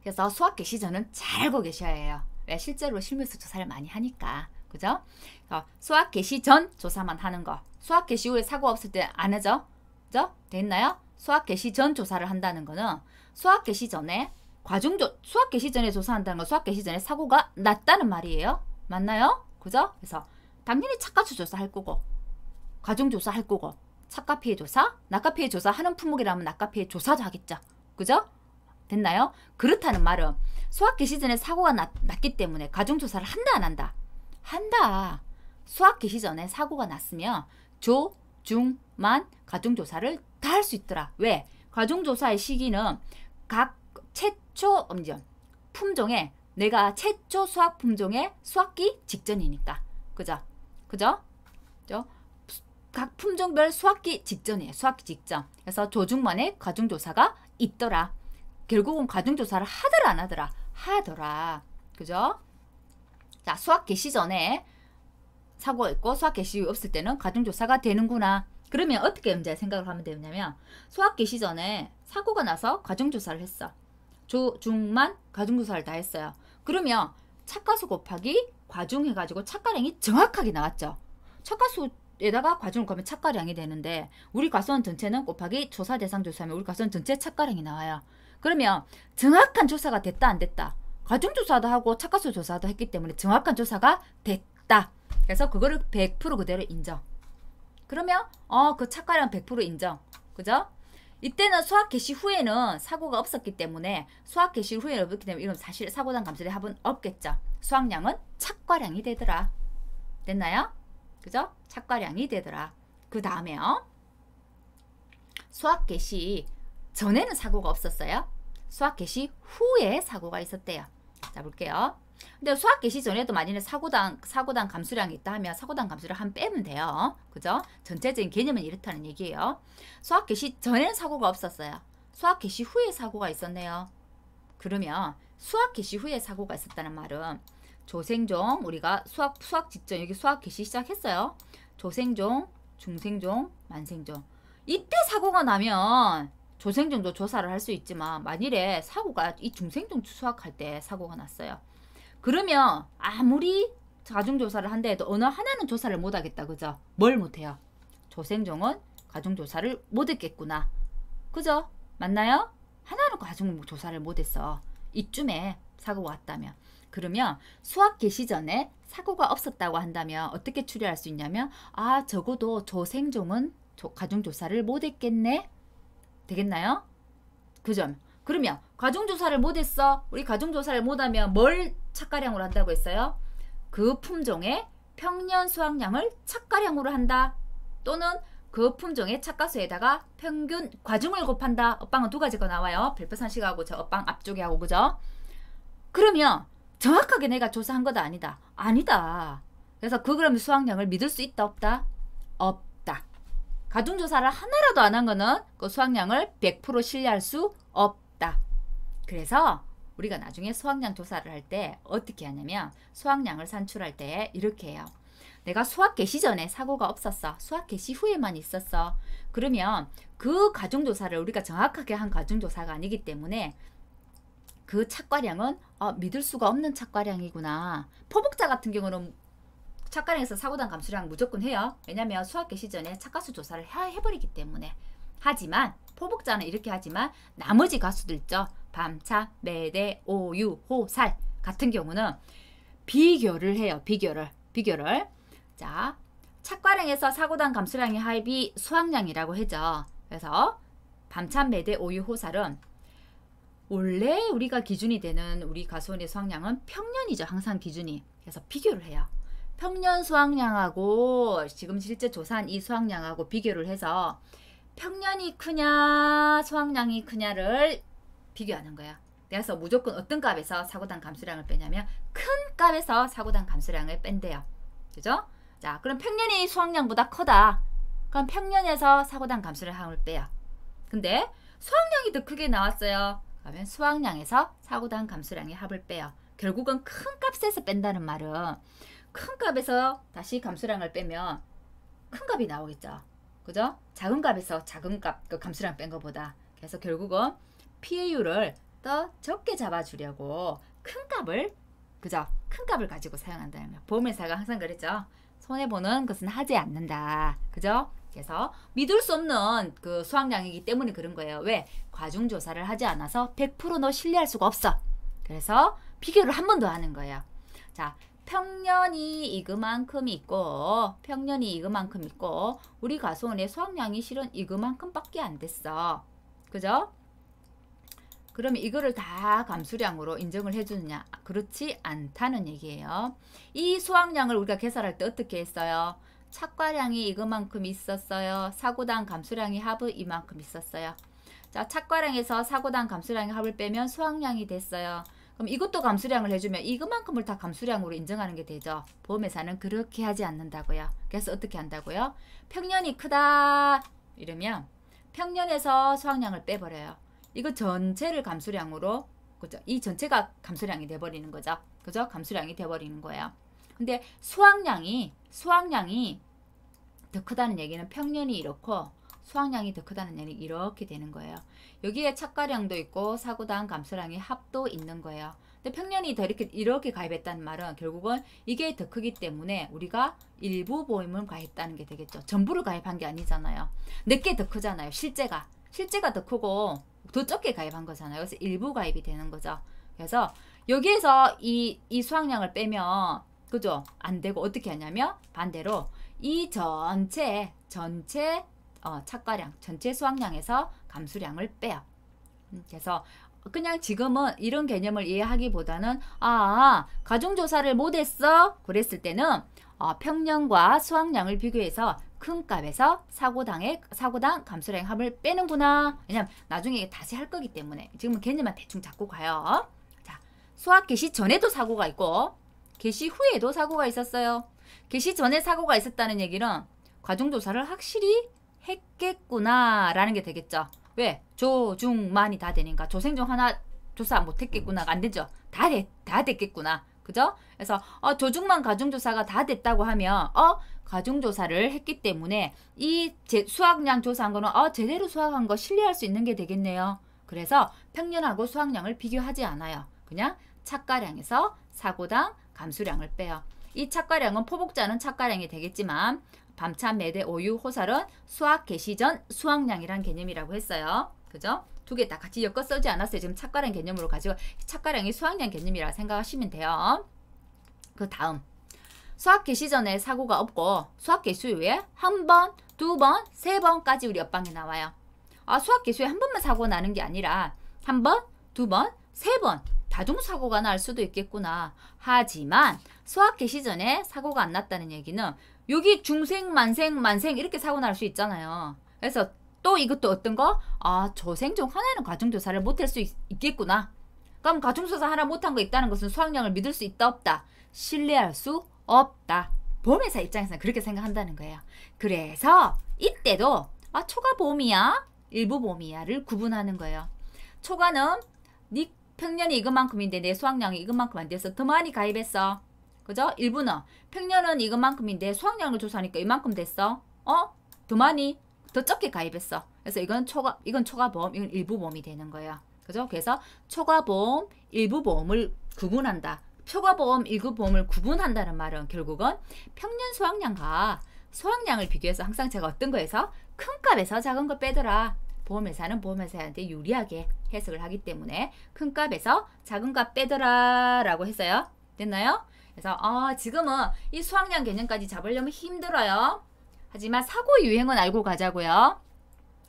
A: 그래서 수학 개시 전은 잘 알고 계셔야 해요. 왜? 실제로 실무에서 조사를 많이 하니까. 그죠? 수학 개시 전 조사만 하는 거. 수학 개시 후에 사고 없을 때 안 하죠? 그죠? 됐나요? 수학 개시 전 조사를 한다는 거는 수학 개시 전에 수학 개시 전에 조사한다는 건 수학 개시 전에 사고가 났다는 말이에요. 맞나요? 그죠? 그래서 당연히 착가수 조사할 거고, 과중조사 할 거고, 착가피해 조사, 낙가피해 조사 하는 품목이라면 낙가피해 조사도 하겠죠. 그죠? 됐나요? 그렇다는 말은 수학 개시 전에 사고가 났기 때문에 과중조사를 한다 안 한다? 한다. 수학 개시 전에 사고가 났으면 조, 중, 만 과중조사를 다 할 수 있더라. 왜? 과중조사의 시기는 각 최초 품종의 내가 최초 수학 품종의 수학기 직전이니까. 그죠? 그죠? 각 품종별 수학기 직전이에요. 수학기 직전. 그래서 조중만의 과중조사가 있더라. 결국은 과중조사를 하더라 안 하더라? 하더라. 그죠? 자, 수학 개시 전에 사고가 있고 수학 개시 후에 없을 때는 과중조사가 되는구나. 그러면 어떻게 문제 생각을 하면 되냐면 수학 개시 전에 사고가 나서 과중조사를 했어. 조, 중, 만 과중조사를 다 했어요. 그러면 착가수 곱하기 과중 해가지고 착가량이 정확하게 나왔죠. 착가수에다가 과중을 곱하면 착가량이 되는데 우리 과수원 전체는 곱하기 조사 대상 조사하면 우리 과수원 전체 착가량이 나와요. 그러면 정확한 조사가 됐다 안 됐다? 과중조사도 하고 착가수 조사도 했기 때문에 정확한 조사가 됐다. 그래서 그거를 100% 그대로 인정. 그러면 그 착가량 100% 인정. 그죠? 이때는 수학 개시 후에는 사고가 없었기 때문에 수학 개시 후에는 없기 때문에 이건 사실 사고당 감소의 합은 없겠죠. 수학량은 착과량이 되더라. 됐나요? 그죠? 착과량이 되더라. 그 다음에요. 수학 개시 전에는 사고가 없었어요. 수학 개시 후에 사고가 있었대요. 자, 볼게요. 근데 수학 개시 전에도 만약에 사고당 감수량이 있다 하면 사고당 감수를 한 빼면 돼요. 그죠? 전체적인 개념은 이렇다는 얘기예요. 수학 개시 전에는 사고가 없었어요. 수학 개시 후에 사고가 있었네요. 그러면 수학 개시 후에 사고가 있었다는 말은 조생종, 우리가 수학 직전 여기 수학 개시 시작했어요. 조생종, 중생종, 만생종. 이때 사고가 나면 조생종도 조사를 할 수 있지만 만일에 사고가 이 중생종 수학할 때 사고가 났어요. 그러면 아무리 가중조사를 한다 해도 어느 하나는 조사를 못하겠다. 그죠? 뭘 못해요? 조생종은 가중조사를 못했겠구나. 그죠? 맞나요? 하나는 가중조사를 못했어. 이쯤에 사고가 왔다면. 그러면 수학 개시 전에 사고가 없었다고 한다면 어떻게 추리할 수 있냐면 적어도 조생종은 가중조사를 못했겠네? 되겠나요? 그죠? 그러면 가중조사를 못했어. 우리 가중조사를 못하면 뭘 착가량으로 한다고 했어요? 그 품종의 평년 수확량을 착가량으로 한다. 또는 그 품종의 착가수에다가 평균 과중을 곱한다. 엇방은 2가지가 나와요. 별표산식하고 저 엇방 앞쪽에 하고. 그죠? 그러면 정확하게 내가 조사한 거다 아니다? 아니다. 그래서 그럼 수확량을 믿을 수 있다 없다? 없다. 가중조사를 하나라도 안 한 거는 그 수확량을 100% 신뢰할 수 없다. 그래서 우리가 나중에 수확량 조사를 할 때 어떻게 하냐면 수확량을 산출할 때 이렇게 해요. 내가 수학 개시 전에 사고가 없었어. 수학 개시 후에만 있었어. 그러면 그 가중조사를 우리가 정확하게 한 가중조사가 아니기 때문에 그 착과량은 믿을 수가 없는 착과량이구나. 포복자 같은 경우는 착과량에서 사고당 감수량 무조건 해요. 왜냐하면 수학 개시 전에 착가수 조사를 해버리기 때문에. 하지만 포복자는 이렇게 하지만 나머지 가수들 있죠. 밤차, 매대, 오유, 호, 살 같은 경우는 비교를 해요. 비교를. 자, 착과량에서 사고당 감수량의 합이 수확량이라고 하죠. 그래서 밤차, 매대, 오유, 호, 살은 원래 우리가 기준이 되는 우리 가수원의 수확량은 평년이죠. 항상 기준이. 그래서 비교를 해요. 평년 수확량하고 지금 실제 조사한 이 수확량하고 비교를 해서 평년이 크냐 수확량이 크냐를 비교하는 거야. 그래서 무조건 어떤 값에서 사고당 감수량을 빼냐면 큰 값에서 사고당 감수량을 뺀대요. 그죠? 자, 그럼 평년이 수확량보다 크다. 그럼 평년에서 사고당 감수량을 빼요. 근데 수확량이 더 크게 나왔어요. 그러면 수확량에서 사고당 감수량의 합을 빼요. 결국은 큰 값에서 뺀다는 말은 큰 값에서 다시 감수량을 빼면 큰 값이 나오겠죠. 그죠? 작은 값에서 작은 값, 그 감수량 뺀 것보다. 그래서 결국은 PAU를 더 적게 잡아주려고 큰 값을, 그죠? 큰 값을 가지고 사용한다는 거예요. 보험회사가 항상 그랬죠. 손해보는 것은 하지 않는다. 그죠? 그래서 믿을 수 없는 그 수확량이기 때문에 그런 거예요. 왜? 과중조사를 하지 않아서 100% 너 신뢰할 수가 없어. 그래서 비교를 한 번 더 하는 거예요. 자, 평년이 이그만큼 있고 평년이 이그만큼 있고 우리 가수원의 수확량이 실은 이그만큼밖에 안 됐어. 그죠? 그러면 이거를 다 감수량으로 인정을 해주느냐? 그렇지 않다는 얘기예요. 이 수확량을 우리가 계산할 때 어떻게 했어요? 착과량이 이거만큼 있었어요. 사고당 감수량이 합은 이만큼 있었어요. 자, 착과량에서 사고당 감수량의 합을 빼면 수확량이 됐어요. 그럼 이것도 감수량을 해주면 이것만큼을 다 감수량으로 인정하는 게 되죠. 보험회사는 그렇게 하지 않는다고요. 그래서 어떻게 한다고요? 평년이 크다 이러면 평년에서 수확량을 빼버려요. 이거 전체를 감수량으로, 그죠? 이 전체가 감수량이 돼버리는 거죠. 그죠? 감수량이 돼버리는 거예요. 근데 수확량이 더 크다는 얘기는 평년이 이렇고 수확량이 더 크다는 얘기는 이렇게 되는 거예요. 여기에 착과량도 있고 사고당 감수량의 합도 있는 거예요. 근데 평년이 더 이렇게 가입했다는 말은 결국은 이게 더 크기 때문에 우리가 일부 보험을 가입했다는 게 되겠죠. 전부를 가입한 게 아니잖아요. 내게 더 크잖아요. 실제가 더 크고 더 적게 가입한 거잖아요. 그래서 일부 가입이 되는 거죠. 그래서 여기에서 이 수확량을 빼면, 그죠? 안 되고 어떻게 하냐면 반대로 이 전체 착과량, 전체 수확량에서 감수량을 빼요. 그래서 그냥 지금은 이런 개념을 이해하기보다는 가중조사를 못했어? 그랬을 때는 평년과 수확량을 비교해서 큰 값에서 사고당 감수량 합을 빼는구나. 왜냐면 나중에 다시 할 거기 때문에 지금은 개념만 대충 잡고 가요. 자, 수학 개시 전에도 사고가 있고 개시 후에도 사고가 있었어요. 개시 전에 사고가 있었다는 얘기는 과중조사를 확실히 했겠구나 라는 게 되겠죠. 왜? 조, 중, 만이 다 되니까 조생중 하나 조사 못했겠구나가 안 되죠. 다 됐겠구나. 그죠? 그래서 조중만 과중조사가 다 됐다고 하면 과중조사를 했기 때문에 이 수확량 조사한 거는 제대로 수확한 거 신뢰할 수 있는 게 되겠네요. 그래서 평년하고 수확량을 비교하지 않아요. 그냥 착과량에서 사고당 감수량을 빼요. 이 착과량은 포복자는 착과량이 되겠지만 밤참, 매대, 오유, 호살은 수확 개시 전 수확량이란 개념이라고 했어요. 그죠? 두 개 다 같이 엮어 쓰지 않았어요. 지금 착과량 개념으로 가지고 착과량이 수확량 개념이라 생각하시면 돼요. 그 다음 수확 개시 전에 사고가 없고 수확 개시 후에 한 번, 두 번, 세 번까지 우리 옆방에 나와요. 수확 개시 후에 한 번만 사고가 나는 게 아니라 한 번, 두 번, 세 번 다중사고가 날 수도 있겠구나. 하지만 수확 개시 전에 사고가 안 났다는 얘기는 여기 중생, 만생 이렇게 사고 날 수 있잖아요. 그래서 또 이것도 어떤 거? 조생중 하나는 과중조사를 못할 수 있겠구나. 그럼 과중조사 하나 못한 거 있다는 것은 수확량을 믿을 수 있다 없다? 신뢰할 수 없다. 보험회사 입장에서는 그렇게 생각한다는 거예요. 그래서 이때도 초과보험이야? 일부보험이야를 구분하는 거예요. 초과는 네 평년이 이것만큼인데 내 수확량이 이것만큼 안 돼서 더 많이 가입했어. 그죠? 일부는 평년은 이것만큼인데 수확량을 조사하니까 이만큼 됐어. 더 많이, 더 적게 가입했어. 그래서 이건 초과보험, 이건 일부보험이 되는 거예요. 그죠? 그래서 초과보험, 일부보험을 구분한다. 초과보험, 일부보험을 구분한다는 말은 결국은 평년 수확량과 수확량을 비교해서 항상 제가 어떤 거에서 큰 값에서 작은 거 빼더라. 보험회사는 보험회사한테 유리하게 해석을 하기 때문에 큰 값에서 작은 값 빼더라 라고 했어요. 됐나요? 그래서 지금은 이 수확량 개념까지 잡으려면 힘들어요. 하지만 사고 유행은 알고 가자고요.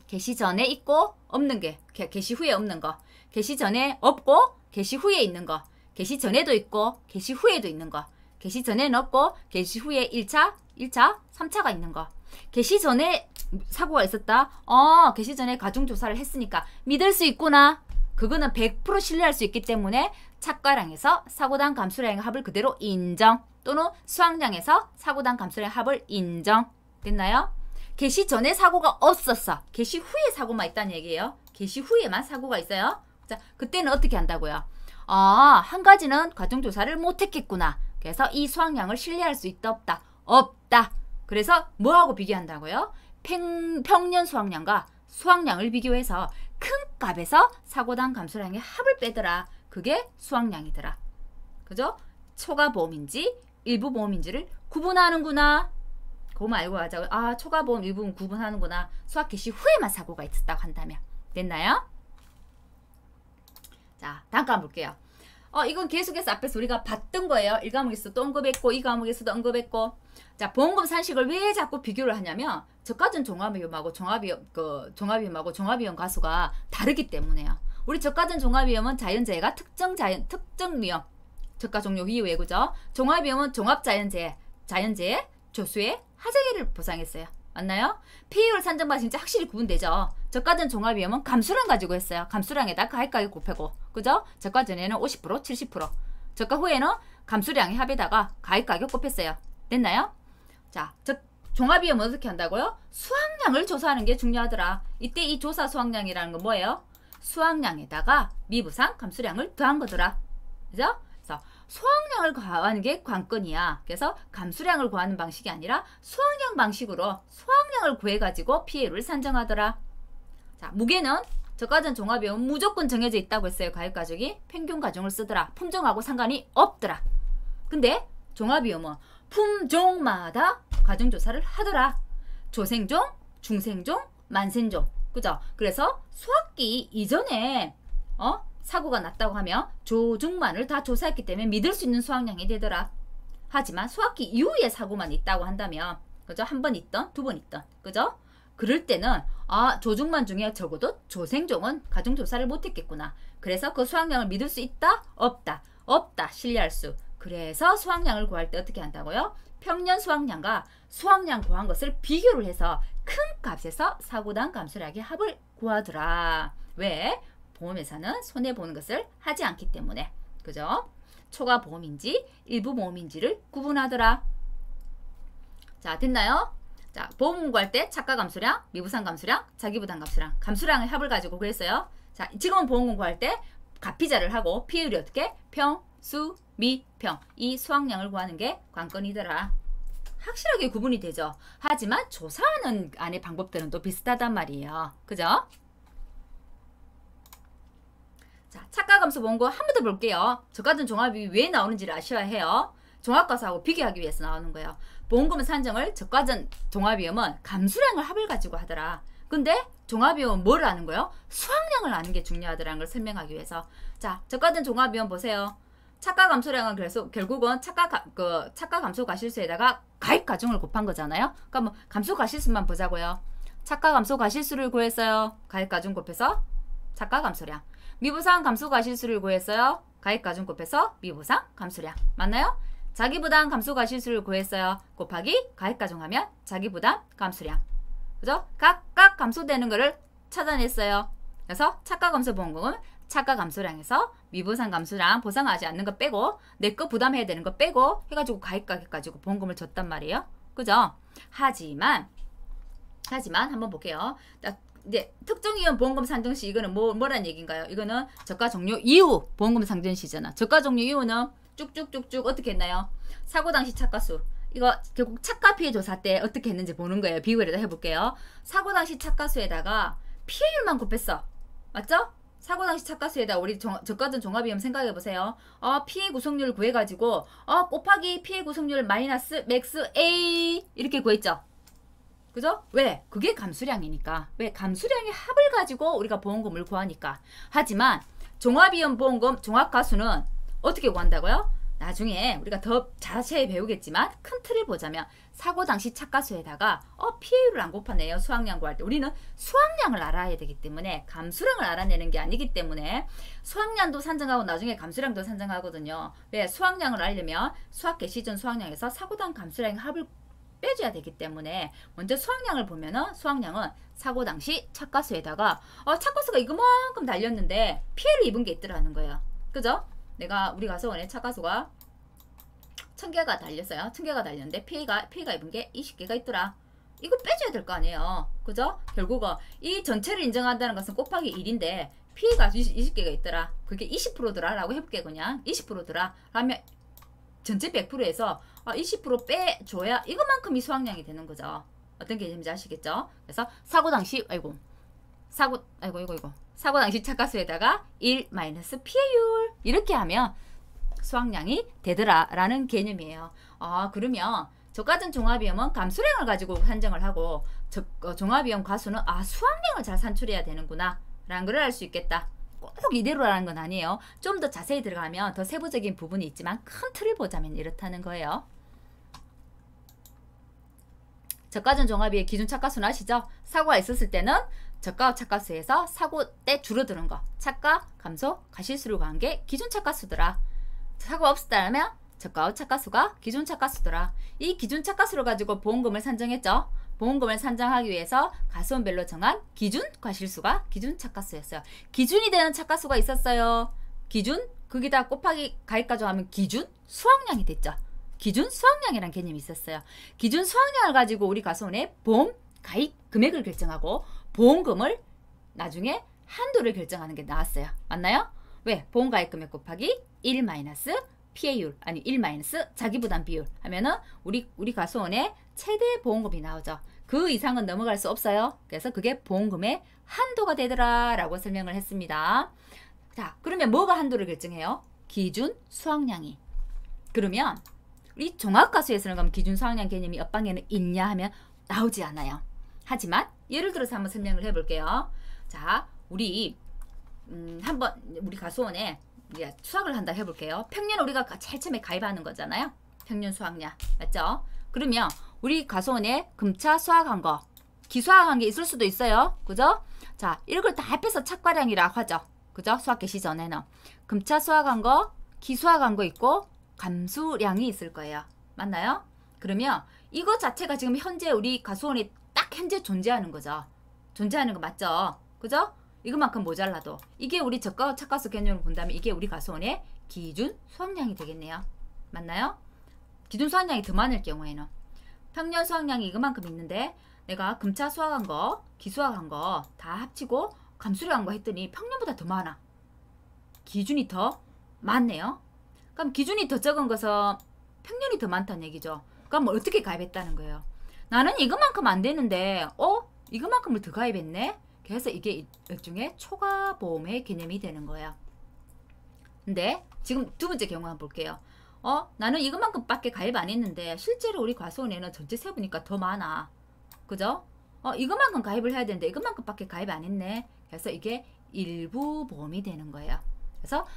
A: 개시 전에 있고 없는 게, 개시 후에 없는 거, 개시 전에 없고 개시 후에 있는 거, 개시 전에도 있고 개시 후에도 있는 거, 개시 전에는 없고 개시 후에 1차, 3차가 있는 거, 개시 전에 사고가 있었다. 개시 전에 가중조사를 했으니까 믿을 수 있구나. 그거는 100% 신뢰할 수 있기 때문에 착가량에서 사고당 감수량의 합을 그대로 인정. 또는 수확량에서 사고당 감수량의 합을 인정. 됐나요? 개시 전에 사고가 없었어. 개시 후에 사고만 있다는 얘기예요. 개시 후에만 사고가 있어요. 자, 그때는 어떻게 한다고요? 한 가지는 과정조사를 못했겠구나. 그래서 이 수확량을 신뢰할 수 있다 없다? 없다. 그래서 뭐하고 비교한다고요? 평년 수확량과 수확량을 비교해서 큰 값에서 사고당 감수량의 합을 빼더라. 그게 수확량이더라. 그죠? 초과보험인지 일부보험인지를 구분하는구나. 그거만 알고 가자고요. 초과보험 일부는 구분하는구나. 수확 개시 후에만 사고가 있었다고 한다면. 됐나요? 자, 다음 과목 볼게요. 이건 계속해서 앞에서 우리가 봤던 거예요. 1과목에서도 언급했고 2과목에서도 언급했고. 자, 보험금 산식을 왜 자꾸 비교를 하냐면 저가전 종합위험하고 종합위험하고 종합위험 가수가 다르기 때문에요. 우리 저가전 종합위험은 자연재해가 특정 위험 저가 종료 이후에 그죠? 종합위험은 종합자연재해 조수의 하자기를 보상했어요. 맞나요? 피해율 산정과 진짜 확실히 구분되죠. 저가전 종합위험은 감수량 가지고 했어요. 감수량에다 가액가격 곱하고 그죠? 저가 전에는 50% 70% 저가 후에는 감수량의 합에다가 가액가격 곱했어요. 됐나요? 자, 종합위험은 어떻게 한다고요? 수확량을 조사하는 게 중요하더라. 이때 이 조사 수확량이라는 건 뭐예요? 수확량에다가 미부상 감수량을 더한 거더라. 그죠? 그래서 수확량을 구하는 게 관건이야. 그래서 감수량을 구하는 방식이 아니라 수확량 방식으로 수확량을 구해가지고 피해율을 산정하더라. 자, 무게는 저가전 종합위험은 무조건 정해져 있다고 했어요. 가액가족이 평균 가중을 쓰더라. 품종하고 상관이 없더라. 근데 종합위험은 품종마다 가중조사를 하더라. 조생종, 중생종, 만생종. 그죠? 그래서 수확기 이전에 사고가 났다고 하면 조중만을 다 조사했기 때문에 믿을 수 있는 수확량이 되더라. 하지만 수확기 이후에 사고만 있다고 한다면 그죠? 한 번 있던 두 번 있던 그죠? 그럴 때는 조중만 중에 적어도 조생종은 가중조사를 못했겠구나. 그래서 그 수확량을 믿을 수 있다? 없다. 없다. 신뢰할 수. 그래서 수확량을 구할 때 어떻게 한다고요? 평년 수확량과 수확량 구한 것을 비교를 해서 큰 값에서 사고당 감수량의 합을 구하더라. 왜? 보험회사는 손해보는 것을 하지 않기 때문에. 그죠? 초과보험인지 일부보험인지를 구분하더라. 자, 됐나요? 자, 보험 구할 때 착가 감수량, 미부상 감수량, 자기부담 감수량, 감수량의 합을 가지고 구했어요. 자, 지금은 보험 구할 때 가피자를 하고 피해율이 어떻게? 평, 수, 미, 평. 이 수확량을 구하는 게 관건이더라. 확실하게 구분이 되죠. 하지만 조사하는 안의 방법들은 또 비슷하단 말이에요. 그죠? 자, 착가감소 본거 한 번 더 볼게요. 저가전 종합이 왜 나오는지를 아셔야 해요. 종합가수하고 비교하기 위해서 나오는 거예요. 보험금 산정을 저가전 종합위험은 감수량을 합을 가지고 하더라. 근데 종합위험은 뭘 아는 거예요? 수확량을 아는 게 중요하더라는 걸 설명하기 위해서. 자, 저가전 종합위험 보세요. 착가 감소량은 그래서 결국은 착가 감소 가실수에다가 가입 가중을 곱한 거잖아요. 그러니까 뭐 감소 가실수만 보자고요. 착가 감소 가실수를 구했어요. 가입 가중 곱해서 착가 감소량. 미부상 감소 가실수를 구했어요. 가입 가중 곱해서 미부상 감소량. 맞나요? 자기부담 감소 가실수를 구했어요. 곱하기 가입 가중하면 자기부담 감소량. 그죠? 각각 감소되는 거를 찾아냈어요. 그래서 착가 감소 보험금은 착가 감소량에서 미부상 감소량 보상하지 않는 거 빼고 내 거 부담해야 되는 거 빼고 해가지고 가입 가격 가지고 보험금을 줬단 말이에요. 그죠? 하지만 한번 볼게요. 이제 특정이용 보험금 산정 시 이거는 뭐란 얘기인가요? 이거는 저가 종료 이후 보험금 상정 시잖아. 저가 종료 이후는 쭉쭉쭉쭉 어떻게 했나요? 사고 당시 착가수. 이거 결국 착가 피해 조사 때 어떻게 했는지 보는 거예요. 비교를 해볼게요. 사고 당시 착가수에다가 피해율만 곱했어. 맞죠? 사고 당시 착가수에다 우리 저가전 종합위험 생각해보세요. 피해 구성률 구해가지고 곱하기 피해 구성률 마이너스 맥스 A 이렇게 구했죠. 그죠? 왜? 그게 감수량이니까. 왜? 감수량의 합을 가지고 우리가 보험금을 구하니까. 하지만 종합위험 보험금 종합가수는 어떻게 구한다고요? 나중에 우리가 더 자세히 배우겠지만 큰 틀을 보자면 사고 당시 착가수에다가 피해율을 안 곱하네요. 수확량 구할 때. 우리는 수확량을 알아야 되기 때문에 감수량을 알아내는 게 아니기 때문에 수확량도 산정하고 나중에 감수량도 산정하거든요. 왜? 수확량을 알려면 수확 개시 전 수확량에서 사고당 감수량의 합을 빼줘야 되기 때문에 먼저 수확량을 보면은 수확량은 사고 당시 착가수에다가 착가수가 이거만큼 달렸는데 피해를 입은 게 있더라는 거예요. 그죠? 우리 가서원에 착가수가 1000개가 달렸어요. 1000개가 달렸는데 피해가 입은 게 20개가 있더라. 이거 빼줘야 될 거 아니에요. 그죠? 결국은 이 전체를 인정한다는 것은 곱하기 1인데 피해가 20개가 있더라. 그게 20%더라 라고 해볼게. 그냥 20%더라 하면 전체 100%에서 20% 빼줘야 이것만큼이 수확량이 되는 거죠. 어떤 개념인지 아시겠죠? 그래서 사고 당시 사고 당시 착가수에다가 1 마이너스 피해율 이렇게 하면 수확량이 되더라 라는 개념이에요. 그러면 저가전 종합위험은 감수량을 가지고 산정을 하고 종합위험 가수는 수확량을 잘 산출해야 되는구나 라는 걸 알 수 있겠다. 꼭 이대로라는 건 아니에요. 좀 더 자세히 들어가면 더 세부적인 부분이 있지만 큰 틀을 보자면 이렇다는 거예요. 저가전 종합위의 기준 착가수는 아시죠? 사고가 있었을 때는 저가와 착가수에서 사고 때 줄어드는 거 착가, 감소, 가실수로 간 게 기준 착가수더라. 사고가 없었다면 저가와 착가수가 기준 착가수더라. 이 기준 착가수를 가지고 보험금을 산정했죠. 보험금을 산정하기 위해서 가수원별로 정한 기준 과실수가 기준 착가수였어요. 기준이 되는 착가수가 있었어요. 기준 거기다 곱하기 가입까지 하면 기준 수확량이 됐죠. 기준 수확량이라는 개념이 있었어요. 기준 수확량을 가지고 우리 가수원에 보험 가입 금액을 결정하고 보험금을 나중에 한도를 결정하는 게 나왔어요. 맞나요? 왜? 보험 가입 금액 곱하기 1 마이너스 피해율 1 마이너스 자기부담 비율 하면은 우리 가수원에 최대 보험금이 나오죠. 그 이상은 넘어갈 수 없어요. 그래서 그게 보험금의 한도가 되더라 라고 설명을 했습니다. 자, 그러면 뭐가 한도를 결정해요? 기준 수확량이. 그러면 우리 종합가수에서는 그럼 기준 수확량 개념이 옆방에는 있냐 하면 나오지 않아요. 하지만 예를 들어서 한번 설명을 해볼게요. 자, 우리 한번 우리 가수원에 수학을 한다 해볼게요. 평년 우리가 제일 처음에 가입하는 거잖아요. 평년 수확량 맞죠? 그러면 우리 가수원에 금차 수확한 거 기수확한 게 있을 수도 있어요. 그죠? 자, 이걸 다 합해서 착과량이라고 하죠. 그죠? 수학 개시 전에는 금차 수확한 거 기수확한 거 있고 감수량이 있을 거예요. 맞나요? 그러면 이거 자체가 지금 현재 우리 가수원에 딱 현재 존재하는 거죠. 존재하는 거 맞죠? 그죠? 이것만큼 모자라도 이게 우리 저가 착가수 개념을 본다면 이게 우리 가수원의 기준 수확량이 되겠네요. 맞나요? 기준 수확량이 더 많을 경우에는 평년 수확량이 이것만큼 있는데 내가 금차 수확한 거, 기수확한 거 다 합치고 감수량 한 거 했더니 평년보다 더 많아. 기준이 더 많네요. 그럼 기준이 더 적은 것은 평년이 더 많다는 얘기죠. 그럼 어떻게 가입했다는 거예요? 나는 이것만큼 안 되는데 이것만큼을 더 가입했네? 그래서 이게 일종의 초과보험의 개념이 되는 거예요. 근데 지금 두 번째 경우 한번 볼게요. 나는 이것만큼밖에 가입 안 했는데 실제로 우리 가수원에는 전체 세보니까 더 많아. 그죠? 이것만큼 가입을 해야 되는데 이것만큼밖에 가입 안 했네. 그래서 이게 일부 보험이 되는 거예요. 그래서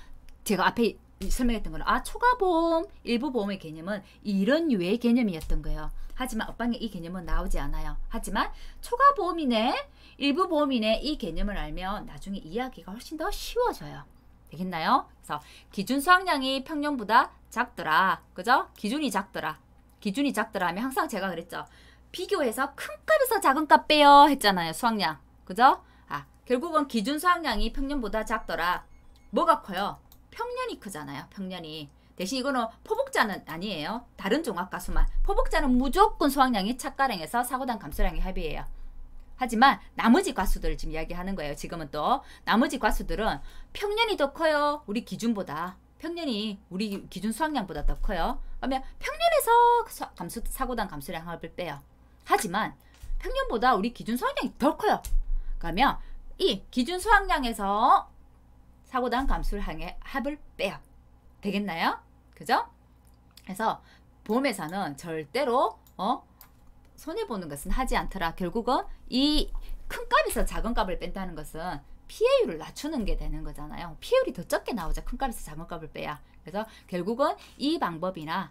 A: 제가 앞에 설명했던 거는 초과보험, 일부 보험의 개념은 이런 유의 개념이었던 거예요. 하지만 업방에 이 개념은 나오지 않아요. 하지만 초과보험이네, 일부 보험이네 이 개념을 알면 나중에 이해하기가 훨씬 더 쉬워져요. 되겠나요? 그래서 기준 수확량이 평년보다 작더라. 그죠? 기준이 작더라. 기준이 작더라 하면 항상 제가 그랬죠. 비교해서 큰 값에서 작은 값 빼요 했잖아요. 수확량. 그죠? 결국은 기준 수확량이 평년보다 작더라. 뭐가 커요? 평년이 크잖아요. 평년이. 대신 이거는 포복자는 아니에요. 다른 종합가수만. 포복자는 무조건 수확량이 착가량에서 사고당 감소량의 합이에요. 하지만 나머지 과수들을 지금 이야기하는 거예요. 지금은 또 나머지 과수들은 평년이 더 커요. 우리 기준보다. 평년이 우리 기준 수확량보다 더 커요. 그러면 평년에서 사고당 감소량 합을 빼요. 하지만 평년보다 우리 기준 수확량이 더 커요. 그러면 이 기준 수확량에서 사고당 감소량의 합을 빼요. 되겠나요? 그죠? 그래서 보험회사는 절대로 손해보는 것은 하지 않더라. 결국은 이 큰 값에서 작은 값을 뺀다는 것은 피해율을 낮추는 게 되는 거잖아요. 피해율이 더 적게 나오죠. 큰 값에서 작은 값을 빼야. 그래서 결국은 이 방법이나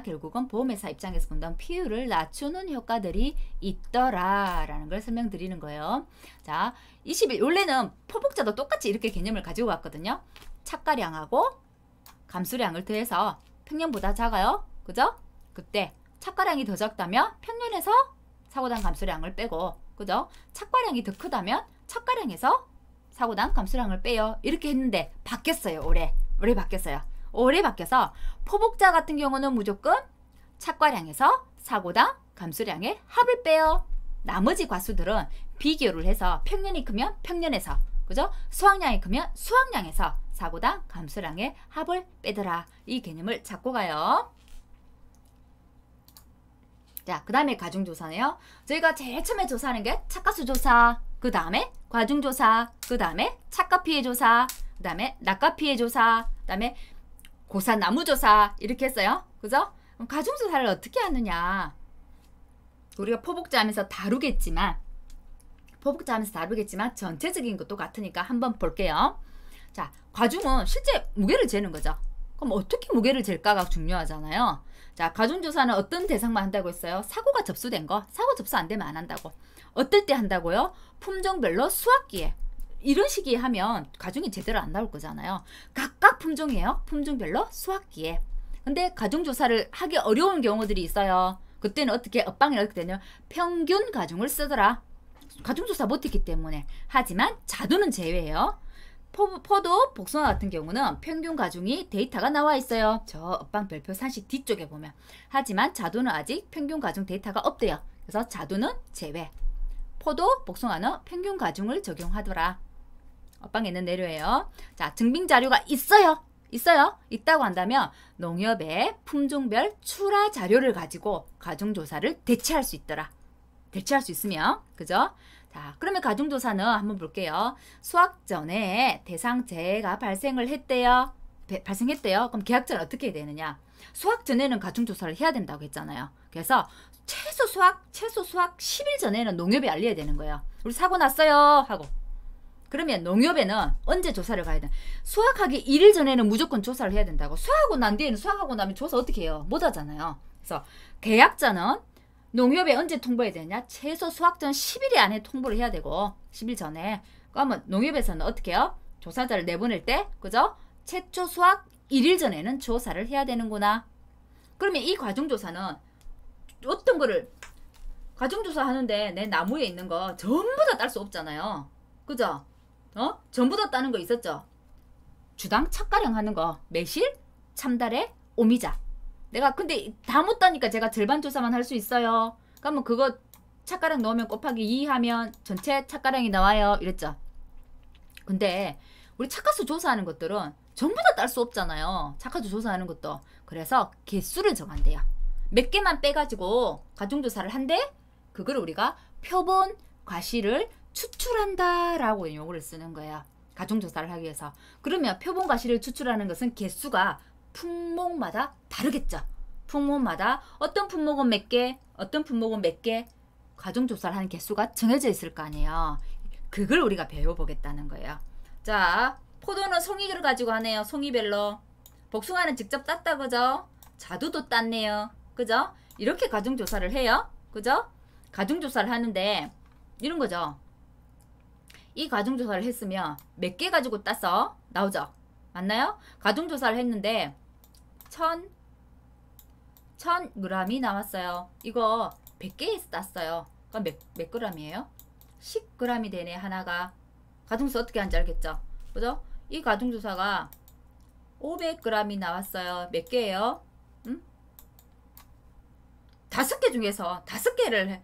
A: 결국은 보험회사 입장에서 본다면 피해율을 낮추는 효과들이 있더라라는 걸 설명드리는 거예요. 자, 21 원래는 포복자도 똑같이 이렇게 개념을 가지고 왔거든요. 착가량하고 감수량을 더해서 평년보다 작아요. 그죠? 그때 착과량이 더 적다면 평년에서 사고당 감소량을 빼고, 그죠? 착과량이 더 크다면 착과량에서 사고당 감소량을 빼요. 이렇게 했는데 바뀌었어요. 올해 바뀌었어요. 올해 바뀌어서 포복자 같은 경우는 무조건 착과량에서 사고당 감소량의 합을 빼요. 나머지 과수들은 비교를 해서 평년이 크면 평년에서, 그죠? 수확량이 크면 수확량에서 사고당 감소량의 합을 빼더라. 이 개념을 잡고 가요. 자, 그 다음에 가중조사네요. 저희가 제일 처음에 조사하는 게 착가수 조사, 그 다음에 과중조사, 그 다음에 착가피해 조사, 그 다음에 낙가피해 조사, 그 다음에 고사나무조사 이렇게 했어요. 그죠? 그럼 가중조사를 어떻게 하느냐. 우리가 포복자 하면서 다루겠지만 전체적인 것도 같으니까 한번 볼게요. 자, 과중은 실제 무게를 재는 거죠. 그럼 어떻게 무게를 잴까가 중요하잖아요. 자, 가중조사는 어떤 대상만 한다고 했어요? 사고가 접수된 거. 사고 접수 안 되면 안 한다고. 어떨 때 한다고요? 품종별로 수확기에. 이런 시기에 하면 가중이 제대로 안 나올 거잖아요. 각각 품종이에요. 품종별로 수확기에. 근데 가중조사를 하기 어려운 경우들이 있어요. 그때는 어떻게 엇방이 어떻게 되냐면 평균 가중을 쓰더라. 가중조사 못했기 때문에. 하지만 자두는 제외예요. 포도, 복숭아 같은 경우는 평균 가중이 데이터가 나와 있어요. 저 엇방 별표 산식 뒤쪽에 보면. 하지만 자두는 아직 평균 가중 데이터가 없대요. 그래서 자두는 제외. 포도, 복숭아는 평균 가중을 적용하더라. 엇방에는 내려예요. 자, 증빙 자료가 있어요. 있다고 한다면 농협의 품종별 출하 자료를 가지고 가중조사를 대체할 수 있더라. 대체할 수 있으면, 그죠? 자, 그러면 가중조사는 한번 볼게요. 수확 전에 대상 재해가 발생을 했대요. 발생했대요. 그럼 계약 전 어떻게 해야 되느냐? 수확 전에는 가중조사를 해야 된다고 했잖아요. 그래서 최소 수확 10일 전에는 농협에 알려야 되는 거예요. 우리 사고 났어요 하고. 그러면 농협에는 언제 조사를 가야 돼? 수확하기 1일 전에는 무조건 조사를 해야 된다고. 수확하고 난 뒤에는 수확하고 나면 조사 어떻게 해요? 못 하잖아요. 그래서 계약자는 농협에 언제 통보해야 되냐? 최소 수확 전 10일 안에 통보를 해야 되고 10일 전에. 그러면 농협에서는 어떻게 해요? 조사자를 내보낼 때, 그죠? 최초 수확 1일 전에는 조사를 해야 되는구나. 그러면 이 과중조사는 어떤 거를 과중조사 하는데 내 나무에 있는 거 전부 다 딸 수 없잖아요. 그죠? 전부 다 따는 거 있었죠? 주당 착가량 하는 거 매실, 참다래, 오미자. 내가 근데 다 못 따니까 제가 절반 조사만 할 수 있어요. 그러면 그거 착가량 넣으면 곱하기 2 하면 전체 착가량이 나와요. 이랬죠? 근데 우리 착가수 조사하는 것들은 전부 다 딸 수 없잖아요. 착가수 조사하는 것도. 그래서 개수를 정한대요. 몇 개만 빼가지고 가중조사를 한대. 그걸 우리가 표본 과실을 추출한다라고 용어를 쓰는 거예요. 가중조사를 하기 위해서. 그러면 표본 과실을 추출하는 것은 개수가 품목마다 다르겠죠. 품목마다 어떤 품목은 몇 개, 어떤 품목은 몇 개, 가중조사를 하는 개수가 정해져 있을 거 아니에요. 그걸 우리가 배워보겠다는 거예요. 자, 포도는 송이를 가지고 하네요. 송이별로. 복숭아는 직접 땄다, 그죠? 자두도 땄네요. 그죠? 이렇게 가중조사를 해요. 그죠? 가중조사를 하는데 이런 거죠. 이 가중조사를 했으면 몇 개 가지고 땄어? 나오죠? 맞나요? 가중조사를 했는데 1000g이 나왔어요. 이거 100개에서 땄어요. 그럼 몇 g이에요? 10g이 되네, 하나가. 가중조사 어떻게 하는지 알겠죠? 그죠? 이 가중조사가 500g이 나왔어요. 몇 개예요? 5개 중에서 5개를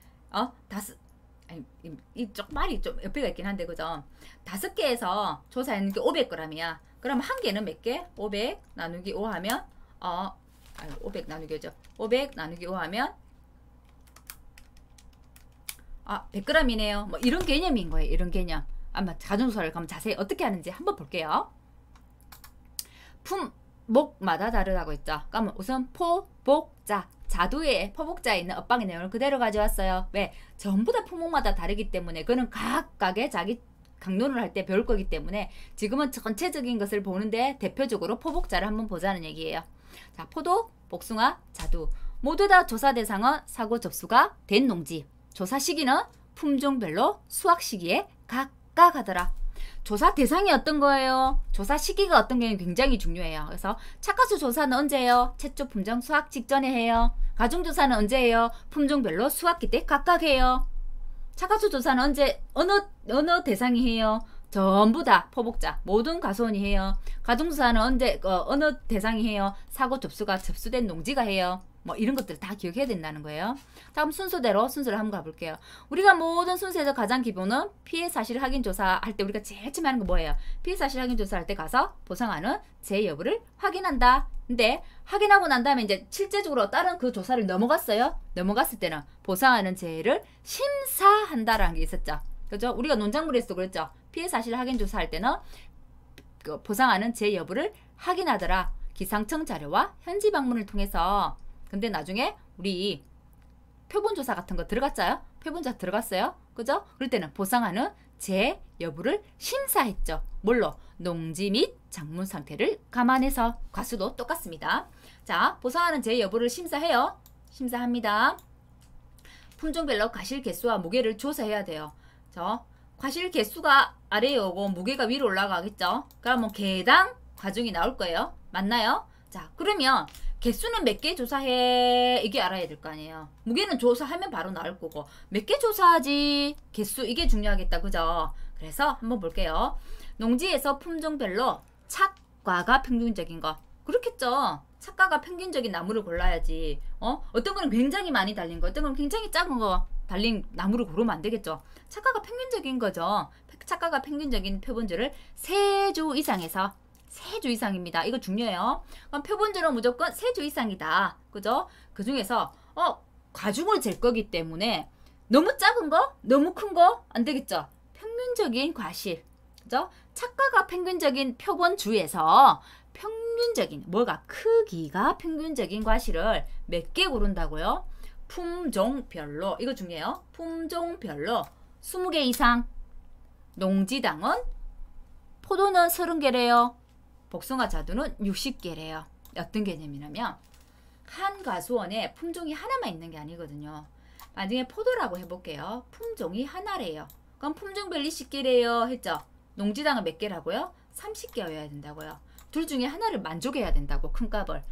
A: 이쪽 말이 좀 옆에가 있긴 한데, 그죠? 5개에서 조사했는 게 500g이야. 그럼 한 개는 몇 개? 500 나누기 5 하면 500 나누기 5죠. 500 나누기 5 하면 100g이네요. 뭐 이런 개념인 거예요. 이런 개념. 아마 가중조사를 그럼 자세히 어떻게 하는지 한번 볼게요. 품목마다 다르다고 했죠. 그러면 우선 포복자, 자두의 포복자에 있는 엇방의 내용을 그대로 가져왔어요. 왜? 전부 다 품목마다 다르기 때문에 그는 각각의 자기 강론을 할 때 배울 거기 때문에 지금은 전체적인 것을 보는데 대표적으로 포복자를 한번 보자는 얘기예요. 자, 포도, 복숭아, 자두 모두 다 조사 대상은 사고 접수가 된 농지. 조사 시기는 품종별로 수확 시기에 각각 하더라. 조사 대상이 어떤 거예요? 조사 시기가 어떤 게 굉장히 중요해요. 그래서 차가수 조사는 언제 해요? 채초 품종 수확 직전에 해요. 가중조사는 언제 해요? 품종별로 수확기 때 각각 해요. 차가수 조사는 언제 어느 대상이 해요? 전부 다 포복자 모든 가수원이 해요. 가중조사는 언제 어느 대상이 해요? 사고 접수가 접수된 농지가 해요. 뭐 이런 것들 다 기억해야 된다는 거예요. 다음 순서대로 순서를 한번 가볼게요. 우리가 모든 순서에서 가장 기본은 피해 사실 확인 조사할 때 우리가 제일 처음 하는 거 뭐예요? 피해 사실 확인 조사할 때 가서 보상하는 재 여부를 확인한다. 근데 확인하고 난 다음에 이제 실제적으로 다른 그 조사를 넘어갔어요. 넘어갔을 때는 보상하는 재를 심사한다라는 게 있었죠. 그죠? 우리가 논작물에서도 그랬죠. 피해 사실 확인 조사할 때는 그 보상하는 재 여부를 확인하더라. 기상청 자료와 현지 방문을 통해서. 근데 나중에 우리 표본조사 같은 거 들어갔죠? 표본조사 들어갔어요? 그죠? 그럴 때는 보상하는 재 여부를 심사했죠. 뭘로? 농지 및 작물 상태를 감안해서. 과수도 똑같습니다. 자, 보상하는 재 여부를 심사해요. 심사합니다. 품종별로 과실 개수와 무게를 조사해야 돼요. 과실 개수가 아래에 오고 무게가 위로 올라가겠죠? 그러면 개당 과중이 나올 거예요. 맞나요? 자, 그러면 개수는 몇 개 조사해? 이게 알아야 될 거 아니에요. 무게는 조사하면 바로 나올 거고 몇 개 조사하지? 개수 이게 중요하겠다. 그죠? 그래서 한번 볼게요. 농지에서 품종별로 착과가 평균적인 거. 그렇겠죠. 착과가 평균적인 나무를 골라야지. 어떤 거는 굉장히 많이 달린 거, 어떤 거는 굉장히 작은 거 달린 나무를 고르면 안 되겠죠. 착과가 평균적인 거죠. 착과가 평균적인 표본주를 3주 이상에서 3주 이상입니다. 이거 중요해요. 그럼 표본주는 무조건 3주 이상이다. 그죠? 그 중에서 과중을 잴 거기 때문에 너무 작은 거, 너무 큰 거 안 되겠죠. 평균적인 과실. 그죠? 착과가 평균적인 표본주에서 평균적인 뭐가 크기가 평균적인 과실을 몇 개 고른다고요? 품종별로. 이거 중요해요. 품종별로 20개 이상. 농지당은 포도는 30개래요. 복숭아 자두는 60개래요. 어떤 개념이냐면 한 과수원에 품종이 하나만 있는 게 아니거든요. 나중에 포도라고 해볼게요. 품종이 하나래요. 그럼 품종별 20개래요 했죠. 농지당은 몇 개라고요? 30개여야 된다고요. 둘 중에 하나를 만족해야 된다고. 큰 값을.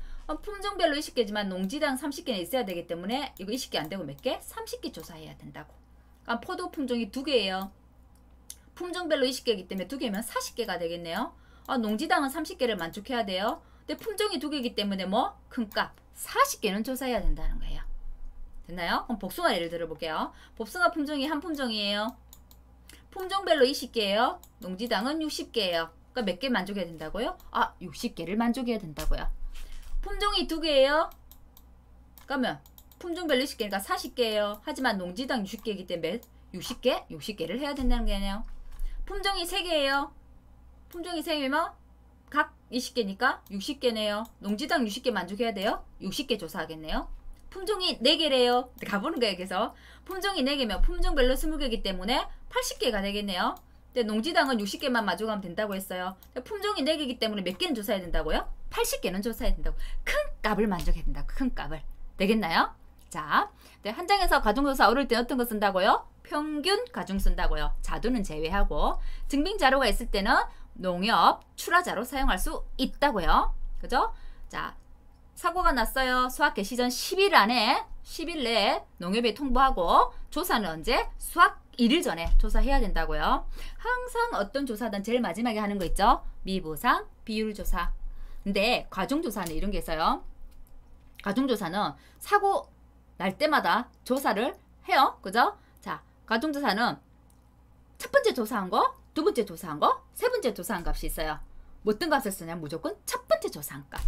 A: 품종별로 20개지만 농지당 30개는 있어야 되기 때문에 이거 20개 안 되고 몇 개? 30개 조사해야 된다고. 그럼 포도 품종이 2개예요. 품종별로 20개이기 때문에 2개면 40개가 되겠네요. 농지당은 30개를 만족해야 돼요. 근데 품종이 2개이기 때문에 뭐? 큰 값 40개는 조사해야 된다는 거예요. 됐나요? 그럼 복숭아 예를 들어볼게요. 복숭아 품종이 한 품종이에요. 품종별로 20개예요. 농지당은 60개예요. 그러니까 몇 개 만족해야 된다고요? 60개를 만족해야 된다고요. 품종이 2개예요. 그러면 품종별로 20개니까 40개예요. 하지만 농지당 60개이기 때문에 60개? 60개를 해야 된다는 거네요. 품종이 3개예요. 품종이 3개면 각 20개니까 60개네요. 농지당 60개 만족해야 돼요. 60개 조사하겠네요. 품종이 4개래요. 가보는 거예요. 그래서 품종이 4개면 품종별로 20개이기 때문에 80개가 되겠네요. 근데 농지당은 60개만 만족하면 된다고 했어요. 품종이 4개이기 때문에 몇 개는 조사해야 된다고요? 80개는 조사해야 된다고. 큰 값을 만족해야 된다고. 큰 값을. 되겠나요? 자, 한 장에서 가중조사 어려울 때 어떤 거 쓴다고요? 평균 가중 쓴다고요. 자두는 제외하고. 증빙자료가 있을 때는 농협 출하자로 사용할 수 있다고요. 그죠? 자, 사고가 났어요. 수확 개시 전 10일 안에 10일 내에 농협에 통보하고 조사는 언제? 수확 1일 전에 조사해야 된다고요. 항상 어떤 조사든 제일 마지막에 하는 거 있죠? 미보상 비율 조사. 근데 과중조사는 이런 게 있어요. 과중조사는 사고 날 때마다 조사를 해요. 그죠? 자, 과중조사는 첫 번째 조사한 거, 두 번째 조사한 거, 세 번째 조사한 값이 있어요. 뭐 어떤 값을 쓰냐? 무조건 첫 번째 조사한 값.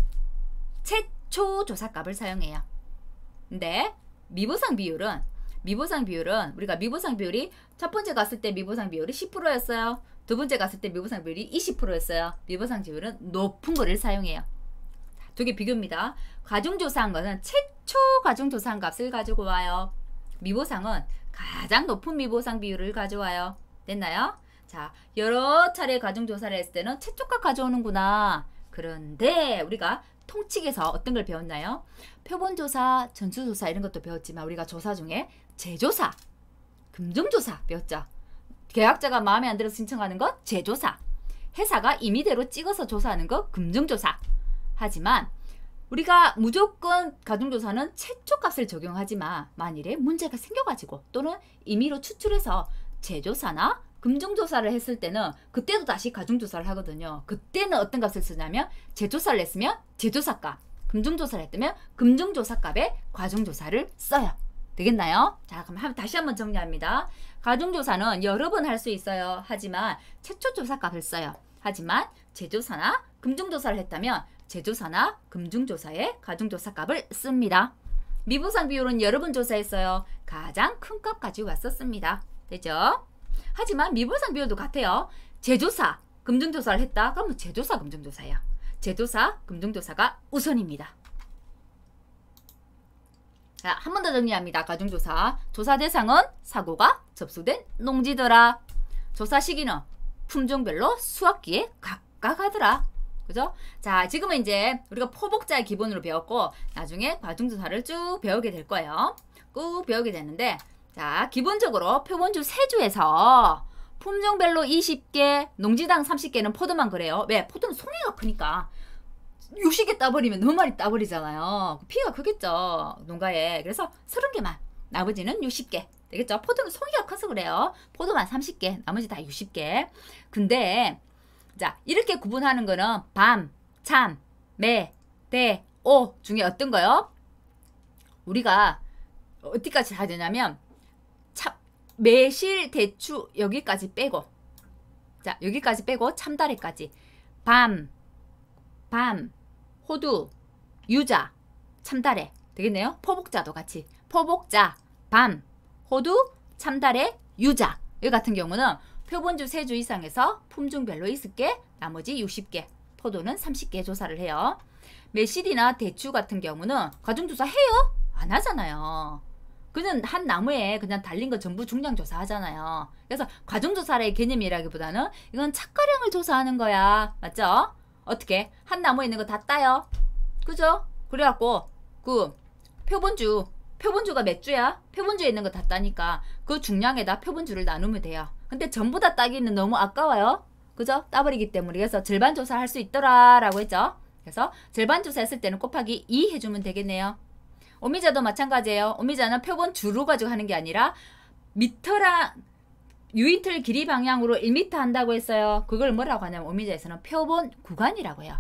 A: 최초 조사값을 사용해요. 근데 미보상 비율은 우리가 미보상 비율이 첫 번째 갔을 때 미보상 비율이 10%였어요. 두 번째 갔을 때 미보상 비율이 20%였어요. 미보상 비율은 높은 거를 사용해요. 두 개 비교입니다. 과중조사한 거는 최초 과중조사한 값을 가지고 와요. 미보상은 가장 높은 미보상 비율을 가져와요. 됐나요? 자, 여러 차례 과중조사를 했을 때는 최초값 가져오는구나. 그런데 우리가 통칙에서 어떤 걸 배웠나요? 표본조사, 전수조사 이런 것도 배웠지만 우리가 조사 중에 재조사, 금종조사 배웠죠. 계약자가 마음에 안 들어서 신청하는 것 재조사. 회사가 임의대로 찍어서 조사하는 것 금증조사. 하지만 우리가 무조건 가중조사는 최초값을 적용하지만 만일에 문제가 생겨가지고 또는 임의로 추출해서 재조사나 금증조사를 했을 때는 그때도 다시 가중조사를 하거든요. 그때는 어떤 값을 쓰냐면 재조사를 했으면 재조사값, 금증조사를 했다면 금증조사값에 과중조사를 써요. 되겠나요? 자, 그럼 다시 한번 정리합니다. 가중조사는 여러 번 할 수 있어요. 하지만 최초조사값을 써요. 하지만 재조사나 금증조사를 했다면 재조사나 금증조사에 가중조사값을 씁니다. 미보상 비율은 여러 번 조사했어요. 가장 큰 값 가지고 왔었습니다. 되죠? 하지만 미보상 비율도 같아요. 재조사, 금증조사를 했다. 그러면 재조사, 금증조사예요. 재조사, 금증조사가 우선입니다. 자, 한 번 더 정리합니다. 가중조사. 조사 대상은 사고가 접수된 농지더라. 조사 시기는 품종별로 수확기에 각각 하더라. 그죠? 자, 지금은 이제 우리가 포복자의 기본으로 배웠고 나중에 과중조사를 쭉 배우게 될 거예요. 꾹 배우게 되는데 자, 기본적으로 표본주 3주에서 품종별로 20개, 농지당 30개는 포도만 그래요. 왜? 포도는 송이가 크니까 60개 따버리면 너무 많이 따버리잖아요. 피가 크겠죠, 농가에. 그래서 30개만, 나머지는 60개. 되겠죠? 포도는 송이가 커서 그래요. 포도만 30개, 나머지 다 60개. 근데 자, 이렇게 구분하는 거는 밤, 참, 매, 대, 오 중에 어떤 거요? 우리가 어디까지 해야 되냐면 매실, 대추 여기까지 빼고, 자, 여기까지 빼고 참다래까지 밤, 호두, 유자, 참다래 되겠네요. 포복자도 같이 포복자, 밤, 호두, 참다래, 유자. 이 같은 경우는 표본주 3주 이상에서 품종별로 20개, 나머지 60개, 포도는 30개 조사를 해요. 매실이나 대추 같은 경우는 가중조사 해요? 안 하잖아요. 그냥 한 나무에 그냥 달린 거 전부 중량 조사하잖아요. 그래서 과중조사의 개념이라기보다는 이건 착가량을 조사하는 거야. 맞죠? 어떻게? 한 나무에 있는 거 다 따요. 그죠? 그래갖고 그 표본주가 몇 주야? 표본주에 있는 거 다 따니까 그 중량에다 표본주를 나누면 돼요. 근데 전부 다 따기는 너무 아까워요. 그죠? 따버리기 때문에. 그래서 절반 조사할 수 있더라 라고 했죠. 그래서 절반 조사했을 때는 곱하기 2 해주면 되겠네요. 오미자도 마찬가지예요. 오미자는 표본주로 가지고 하는 게 아니라 미터랑 유인틀 길이 방향으로 1m 한다고 했어요. 그걸 뭐라고 하냐면 오미자에서는 표본 구간이라고 해요.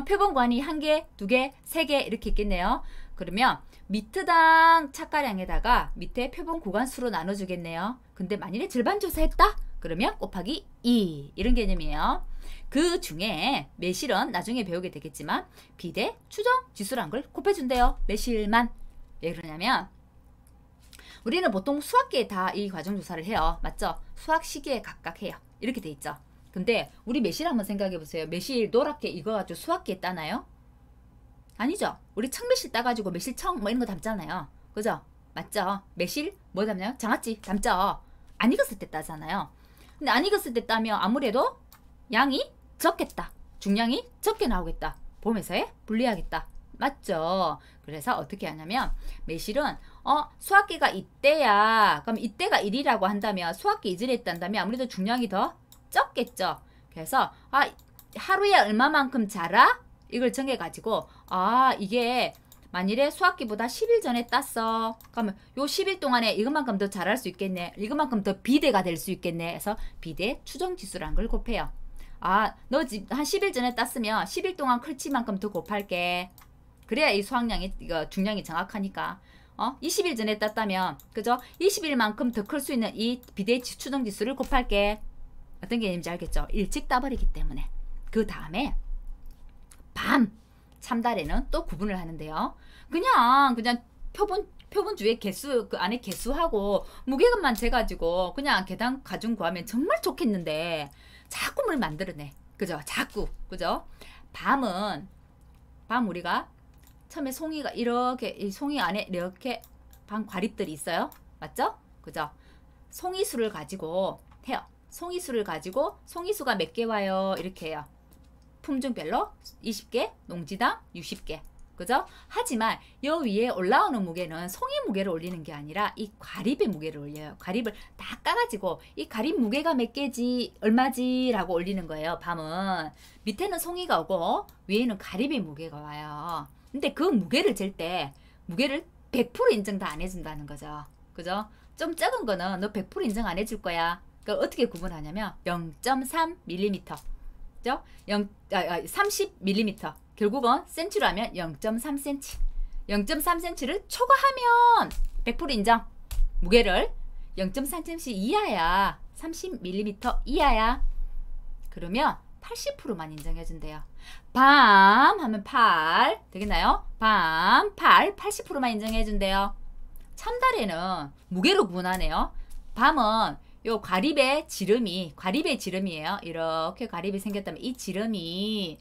A: 표본 구간이 1개, 2개, 3개 이렇게 있겠네요. 그러면 미터당 착가량에다가 밑에 표본 구간 수로 나눠주겠네요. 근데 만일에 절반 조사했다? 그러면 곱하기 2 이런 개념이에요. 그 중에 매실은 나중에 배우게 되겠지만 비대 추정 지수란 걸 곱해준대요. 매실만. 왜 그러냐면 우리는 보통 수학기에 다 이 과정조사를 해요. 맞죠? 수학 시기에 각각 해요. 이렇게 돼 있죠. 근데 우리 매실 한번 생각해 보세요. 매실 노랗게 익어가지고 수학기에 따나요? 아니죠. 우리 청매실 따가지고 매실청 뭐 이런 거 담잖아요. 그죠? 맞죠? 매실 뭐 담나요? 장아찌 담죠. 안 익었을 때 따잖아요. 근데 안 익었을 때 따면 아무래도 양이 적겠다. 중량이 적게 나오겠다. 봄에서에 불리하겠다. 맞죠? 그래서 어떻게 하냐면 매실은 수확기가 이때야. 그럼 이때가 1이라고 한다면 수확기 이전에 딴다면 아무래도 중량이 더 적겠죠. 그래서 하루에 얼마만큼 자라? 이걸 정해가지고 이게 만일에 수확기보다 10일 전에 땄어. 그러면 요 10일 동안에 이것만큼 더 자랄 수 있겠네. 이것만큼 더 비대가 될 수 있겠네. 해서 비대 추정지수라는 걸 곱해요. 너 한 10일 전에 땄으면 10일 동안 클치만큼 더 곱할게. 그래야 이 수확량이, 이거 중량이 정확하니까. 20일 전에 땄다면, 그죠? 20일만큼 더 클 수 있는 이 비대 추정지수를 곱할게. 어떤 개념인지 알겠죠? 일찍 따버리기 때문에. 그 다음에 밤, 참다래는 또 구분을 하는데요. 그냥 표본주의 개수, 그 안에 개수하고 무게감만 재가지고 그냥 계단 가중 구하면 정말 좋겠는데 자꾸 뭘 만들어내. 그죠? 자꾸. 그죠? 밤 우리가 처음에 송이가 이렇게, 이 송이 안에 이렇게 밤 과립들이 있어요. 맞죠? 그죠? 송이수를 가지고 해요. 송이수를 가지고 송이수가 몇 개 와요? 이렇게 해요. 품종별로 20개, 농지당 60개. 그죠? 하지만 요 위에 올라오는 무게는 송이 무게를 올리는 게 아니라 이 과립의 무게를 올려요. 과립을 다 까가지고 이 과립 무게가 몇 개지 얼마지 라고 올리는 거예요. 밤은 밑에는 송이가 오고 위에는 과립의 무게가 와요. 근데 그 무게를 잴 때 무게를 100% 인정 다 안 해준다는 거죠. 그죠? 좀 적은 거는 너 100% 인정 안 해줄 거야. 그러니까 어떻게 구분하냐면 0.3mm 그죠? 30mm 결국은 센치로 하면 0.3cm 0.3cm를 초과하면 100% 인정. 무게를 0.3cm 이하야 30mm 이하야 그러면 80%만 인정해준대요. 밤 하면 8 되겠나요? 밤 8 80%만 인정해준대요. 참다래는 무게로 구분하네요. 밤은 요 과립의 지름이에요. 이렇게 과립이 생겼다면 이 지름이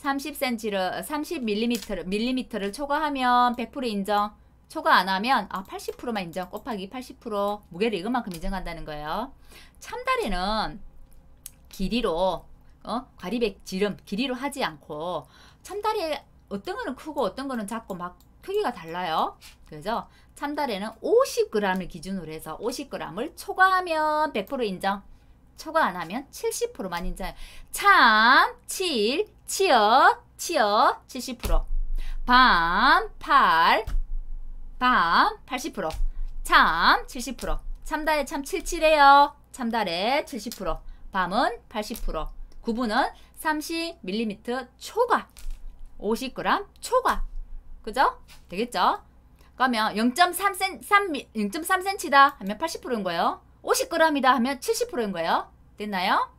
A: 30mm를 초과하면 100% 인정. 초과 안 하면 80%만 인정. 곱하기 80% 무게를 이것만큼 인정한다는 거예요. 참다래는 길이로 과립의 지름 길이로 하지 않고 참다래 어떤 거는 크고 어떤 거는 작고 막 크기가 달라요. 그래서 참다래는 50g을 기준으로 해서 50g을 초과하면 100% 인정. 초과 안 하면 70%만 인정. 참, 치어 70%. 밤 80%. 참 70%. 참다래 참 77해요. 참다래 70%. 밤은 80%. 구분은 30mm 초과. 50g 초과. 그죠? 되겠죠? 그러면 0.3cm다 하면 80%인 거예요. 50g이다 하면 70%인 거예요. 됐나요?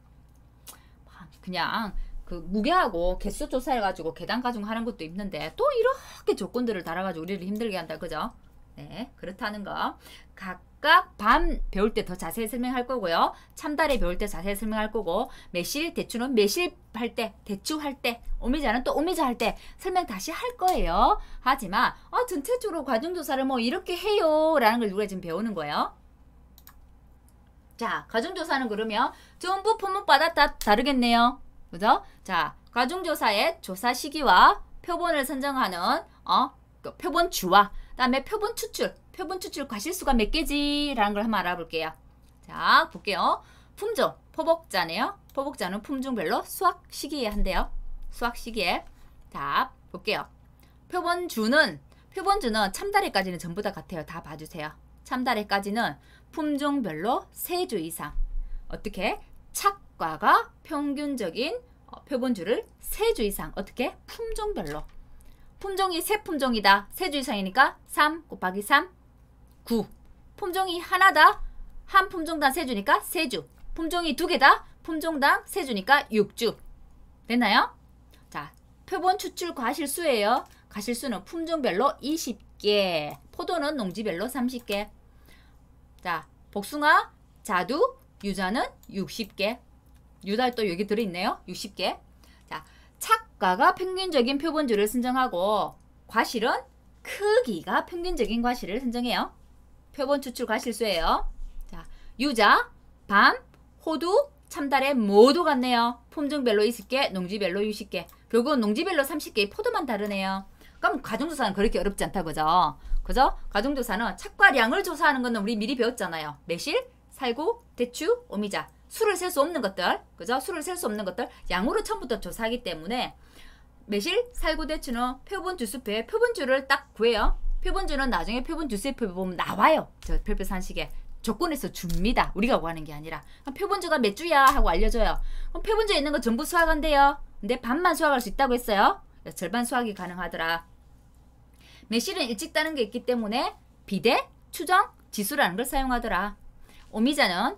A: 그냥 그 무게하고 개수 조사해가지고 계단 가지고 하는 것도 있는데 또 이렇게 조건들을 달아가지고 우리를 힘들게 한다. 그죠? 네, 그렇다는 거. 각각 밤 배울 때 더 자세히 설명할 거고요. 참다래 배울 때 자세히 설명할 거고 매실, 대추는 매실 할 때, 대추 할 때, 오미자는 또 오미자 할 때 설명 다시 할 거예요. 하지만 전체적으로 과정조사를 뭐 이렇게 해요 라는 걸 우리가 지금 배우는 거예요. 자, 과정조사는 그러면 전부 품목마다 다 다르겠네요. 그죠? 자, 과정조사의 조사 시기와 표본을 선정하는 그 표본주와 그다음에 표본 추출 과실수가 몇 개지라는 걸 한번 알아볼게요. 자, 볼게요. 품종, 포복자네요. 포복자는 품종별로 수확 시기에 한대요. 수확 시기에. 자, 볼게요. 표본주는 참다래까지는 전부 다 같아요. 다 봐주세요. 참다래까지는 품종별로 3주 이상. 어떻게? 착과가 평균적인 표본주를 3주 이상. 어떻게? 품종별로. 품종이 세 품종이다. 3주 이상이니까 3 곱하기 3, 9. 품종이 하나다. 한 품종당 3주니까 3주. 품종이 2개다. 품종당 3주니까 6주. 됐나요? 자, 표본 추출 과실수예요. 과실수는 품종별로 20개. 포도는 농지별로 30개. 자, 복숭아, 자두, 유자는 60개. 유자 또 여기 들어있네요. 60개. 자, 착과가 평균적인 표본주를 선정하고 과실은 크기가 평균적인 과실을 선정해요. 표본 추출 과실수예요. 자, 유자, 밤, 호두, 참다래 모두 같네요. 품종별로 20개, 농지별로 60개. 결국은 농지별로 30개, 포도만 다르네요. 그럼 과정조사는 그렇게 어렵지 않다, 그죠? 그죠? 과정조사는 착과량을 조사하는 거는 우리 미리 배웠잖아요. 매실, 살구, 대추, 오미자. 수를 셀 수 없는 것들, 그죠? 수를 셀 수 없는 것들 양으로 처음부터 조사하기 때문에 매실, 살구, 대추는 표본 주수표에 표본주를 딱 구해요. 표본주는 나중에 표본 주수표 보면 나와요. 저 별표 산식에 조건에서 줍니다. 우리가 구하는 게 아니라. 표본주가 몇 주야 하고 알려줘요. 그럼 표본주에 있는 거 전부 수확한대요. 근데 반만 수확할 수 있다고 했어요. 절반 수확이 가능하더라. 매실은 일찍 따는 게 있기 때문에 비대, 추정, 지수라는 걸 사용하더라. 오미자는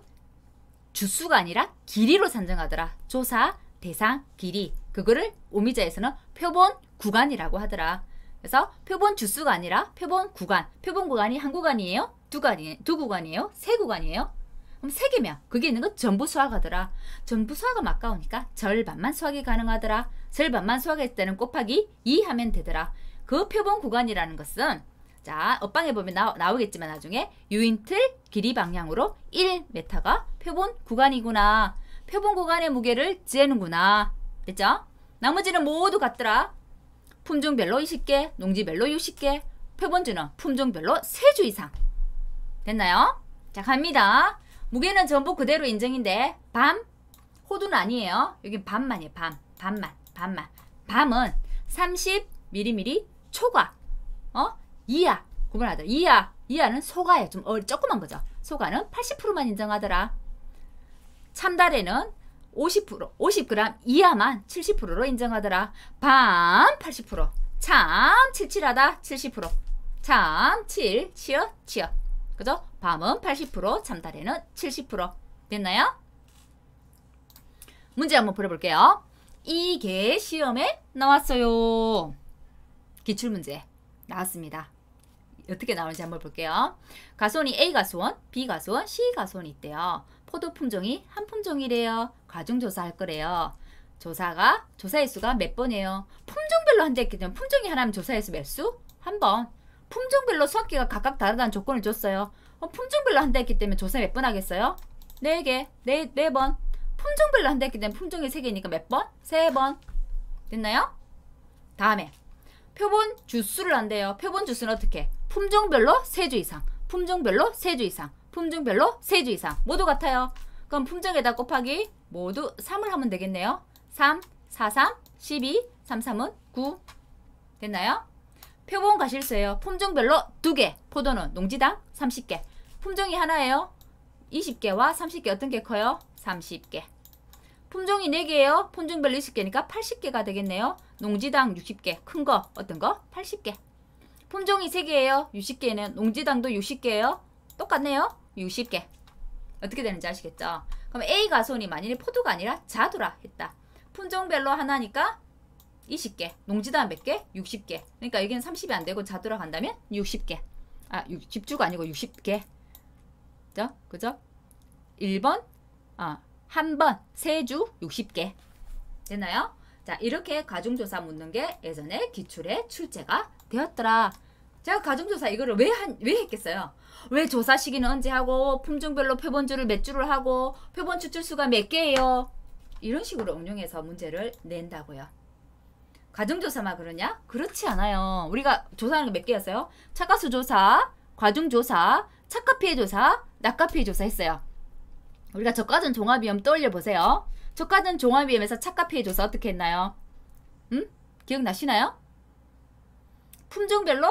A: 주수가 아니라 길이로 산정하더라. 조사, 대상, 길이. 그거를 오미자에서는 표본 구간이라고 하더라. 그래서 표본 주수가 아니라 표본 구간. 표본 구간이 한 구간이에요? 두 구간이에요? 세 구간이에요? 그럼 세 개면 그게 있는 거 전부 수확하더라. 전부 수확은 아까우니까 절반만 수확이 가능하더라. 절반만 수확했을 때는 곱하기 2 하면 되더라. 그 표본 구간이라는 것은 자, 업방에 보면 나오겠지만 나중에 유인틀 길이 방향으로 1m가 표본 구간이구나. 표본 구간의 무게를 재는구나. 됐죠? 나머지는 모두 같더라. 품종별로 20개, 농지별로 60개, 표본주는 품종별로 3주 이상. 됐나요? 자, 갑니다. 무게는 전부 그대로 인정인데 밤, 호두는 아니에요. 여긴 밤만이에요. 밤만. 밤은 30mm 초과, 이하 구분하더라. 이하는 소가예요. 좀 조그만 거죠. 소가는 80%만 인정하더라. 참다래는 50g 이하만 70%로 인정하더라. 밤 80%. 참 칠칠하다 70%. 참 치어. 그죠? 밤은 80%, 참다래는 70%. 됐나요? 문제 한번 풀어볼게요. 이게 시험에 나왔어요. 기출문제 나왔습니다. 어떻게 나오는지 한번 볼게요. 가수원이 A 가수원, B 가수원, C 가수원이 있대요. 포도 품종이 한 품종이래요. 과중조사할 거래요. 조사의 수가 몇 번이에요? 품종별로 한다 했기 때문에 품종이 하나면 조사의 수 몇 수? 한 번. 품종별로 수확기가 각각 다르다는 조건을 줬어요. 품종별로 한다 했기 때문에 조사 몇 번 하겠어요? 4개, 4번. 품종별로 한다 했기 때문에 품종이 3개니까 몇 번? 3번. 됐나요? 다음에 표본 주수를 한대요. 표본 주수는 어떻게? 품종별로 3주 이상, 품종별로 3주 이상, 품종별로 3주 이상. 모두 같아요. 그럼 품종에다 곱하기 모두 3을 하면 되겠네요. 3, 4, 3, 12, 3, 3은 9. 됐나요? 표본 과실수예요. 품종별로 2개, 포도는 농지당 30개. 품종이 하나예요. 20개와 30개 어떤 게 커요? 30개. 품종이 4개예요. 품종별로 20개니까 80개가 되겠네요. 농지당 60개. 큰 거 어떤 거? 80개. 품종이 3개예요. 60개는 농지당도 60개예요. 똑같네요. 60개. 어떻게 되는지 아시겠죠? 그럼 A 가수원이 만일에 포도가 아니라 자두라 했다. 품종별로 하나니까 20개. 농지당 몇 개? 60개. 그러니까 여기는 30이 안 되고 자두라 간다면 60개. 60주가 아니고 60개. 그죠? 1번, 한 번, 3주 60개. 됐나요? 자, 이렇게 가중조사 묻는 게 예전에 기출에 출제가 되었더라. 제가 가중조사 이거를 왜 했겠어요? 왜 조사 시기는 언제 하고, 품종별로 표본주를 몇 주를 하고, 표본 추출수가 몇 개예요? 이런 식으로 응용해서 문제를 낸다고요. 가중조사만 그러냐? 그렇지 않아요. 우리가 조사하는 게 몇 개였어요? 차가수 조사, 과중조사, 착가피해 조사, 낙가피해 조사 했어요. 우리가 저가전 종합위험 떠올려 보세요. 저가전 종합위험에서 착가피해 조사 어떻게 했나요? 기억나시나요? 품종별로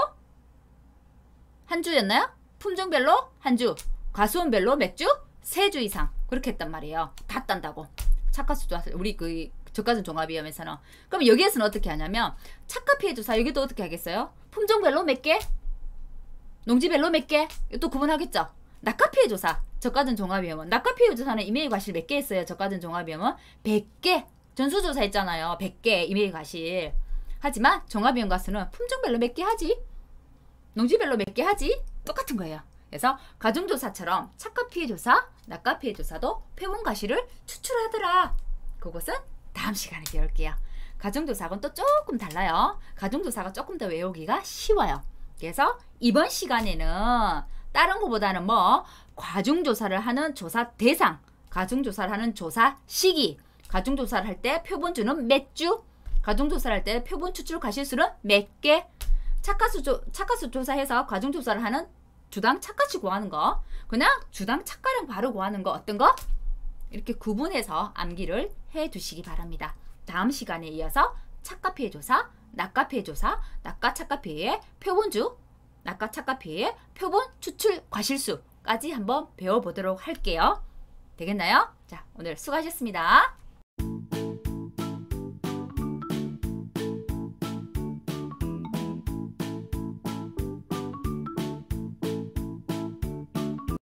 A: 한 주였나요? 품종별로 한 주, 과수원별로 몇 주? 3주 이상. 그렇게 했단 말이에요. 다 딴다고. 착가수 조사, 우리 그 저가전 종합위험에서는. 그럼 여기에서는 어떻게 하냐면 착가피해 조사 여기도 어떻게 하겠어요? 품종별로 몇 개? 농지별로 몇 개? 또 구분하겠죠? 낙가피해 조사, 저가전 종합위험은 낙가피해 조사는 이메일 과실 몇 개 했어요? 저가전 종합위험은 100개 전수조사 했잖아요. 100개 이메일 과실. 하지만 종합위험 가수는 품종별로 몇 개 하지? 농지별로 몇 개 하지? 똑같은 거예요. 그래서 가중조사처럼 착가피해 조사, 낙가피해 조사도 표본 과실을 추출하더라. 그것은 다음 시간에 배울게요. 가중조사하고는 또 조금 달라요. 가중조사가 조금 더 외우기가 쉬워요. 그래서 이번 시간에는 다른 것보다는 과중조사를 하는 조사 대상, 가중조사를 하는 조사 시기, 가중조사를 할 때 표본주는 몇 주, 가중조사를 할 때 표본 추출 과실수는 몇 개, 착가수 조사해서 과중조사를 하는 주당 착가치 구하는 거, 그냥 주당 착가량 바로 구하는 거 어떤 거? 이렇게 구분해서 암기를 해 두시기 바랍니다. 다음 시간에 이어서 착가피해 조사, 낙가피해 조사, 낙가착가피해의 표본주, 낙가착가피해의 표본 추출 과실수까지 한번 배워보도록 할게요. 되겠나요? 자, 오늘 수고하셨습니다.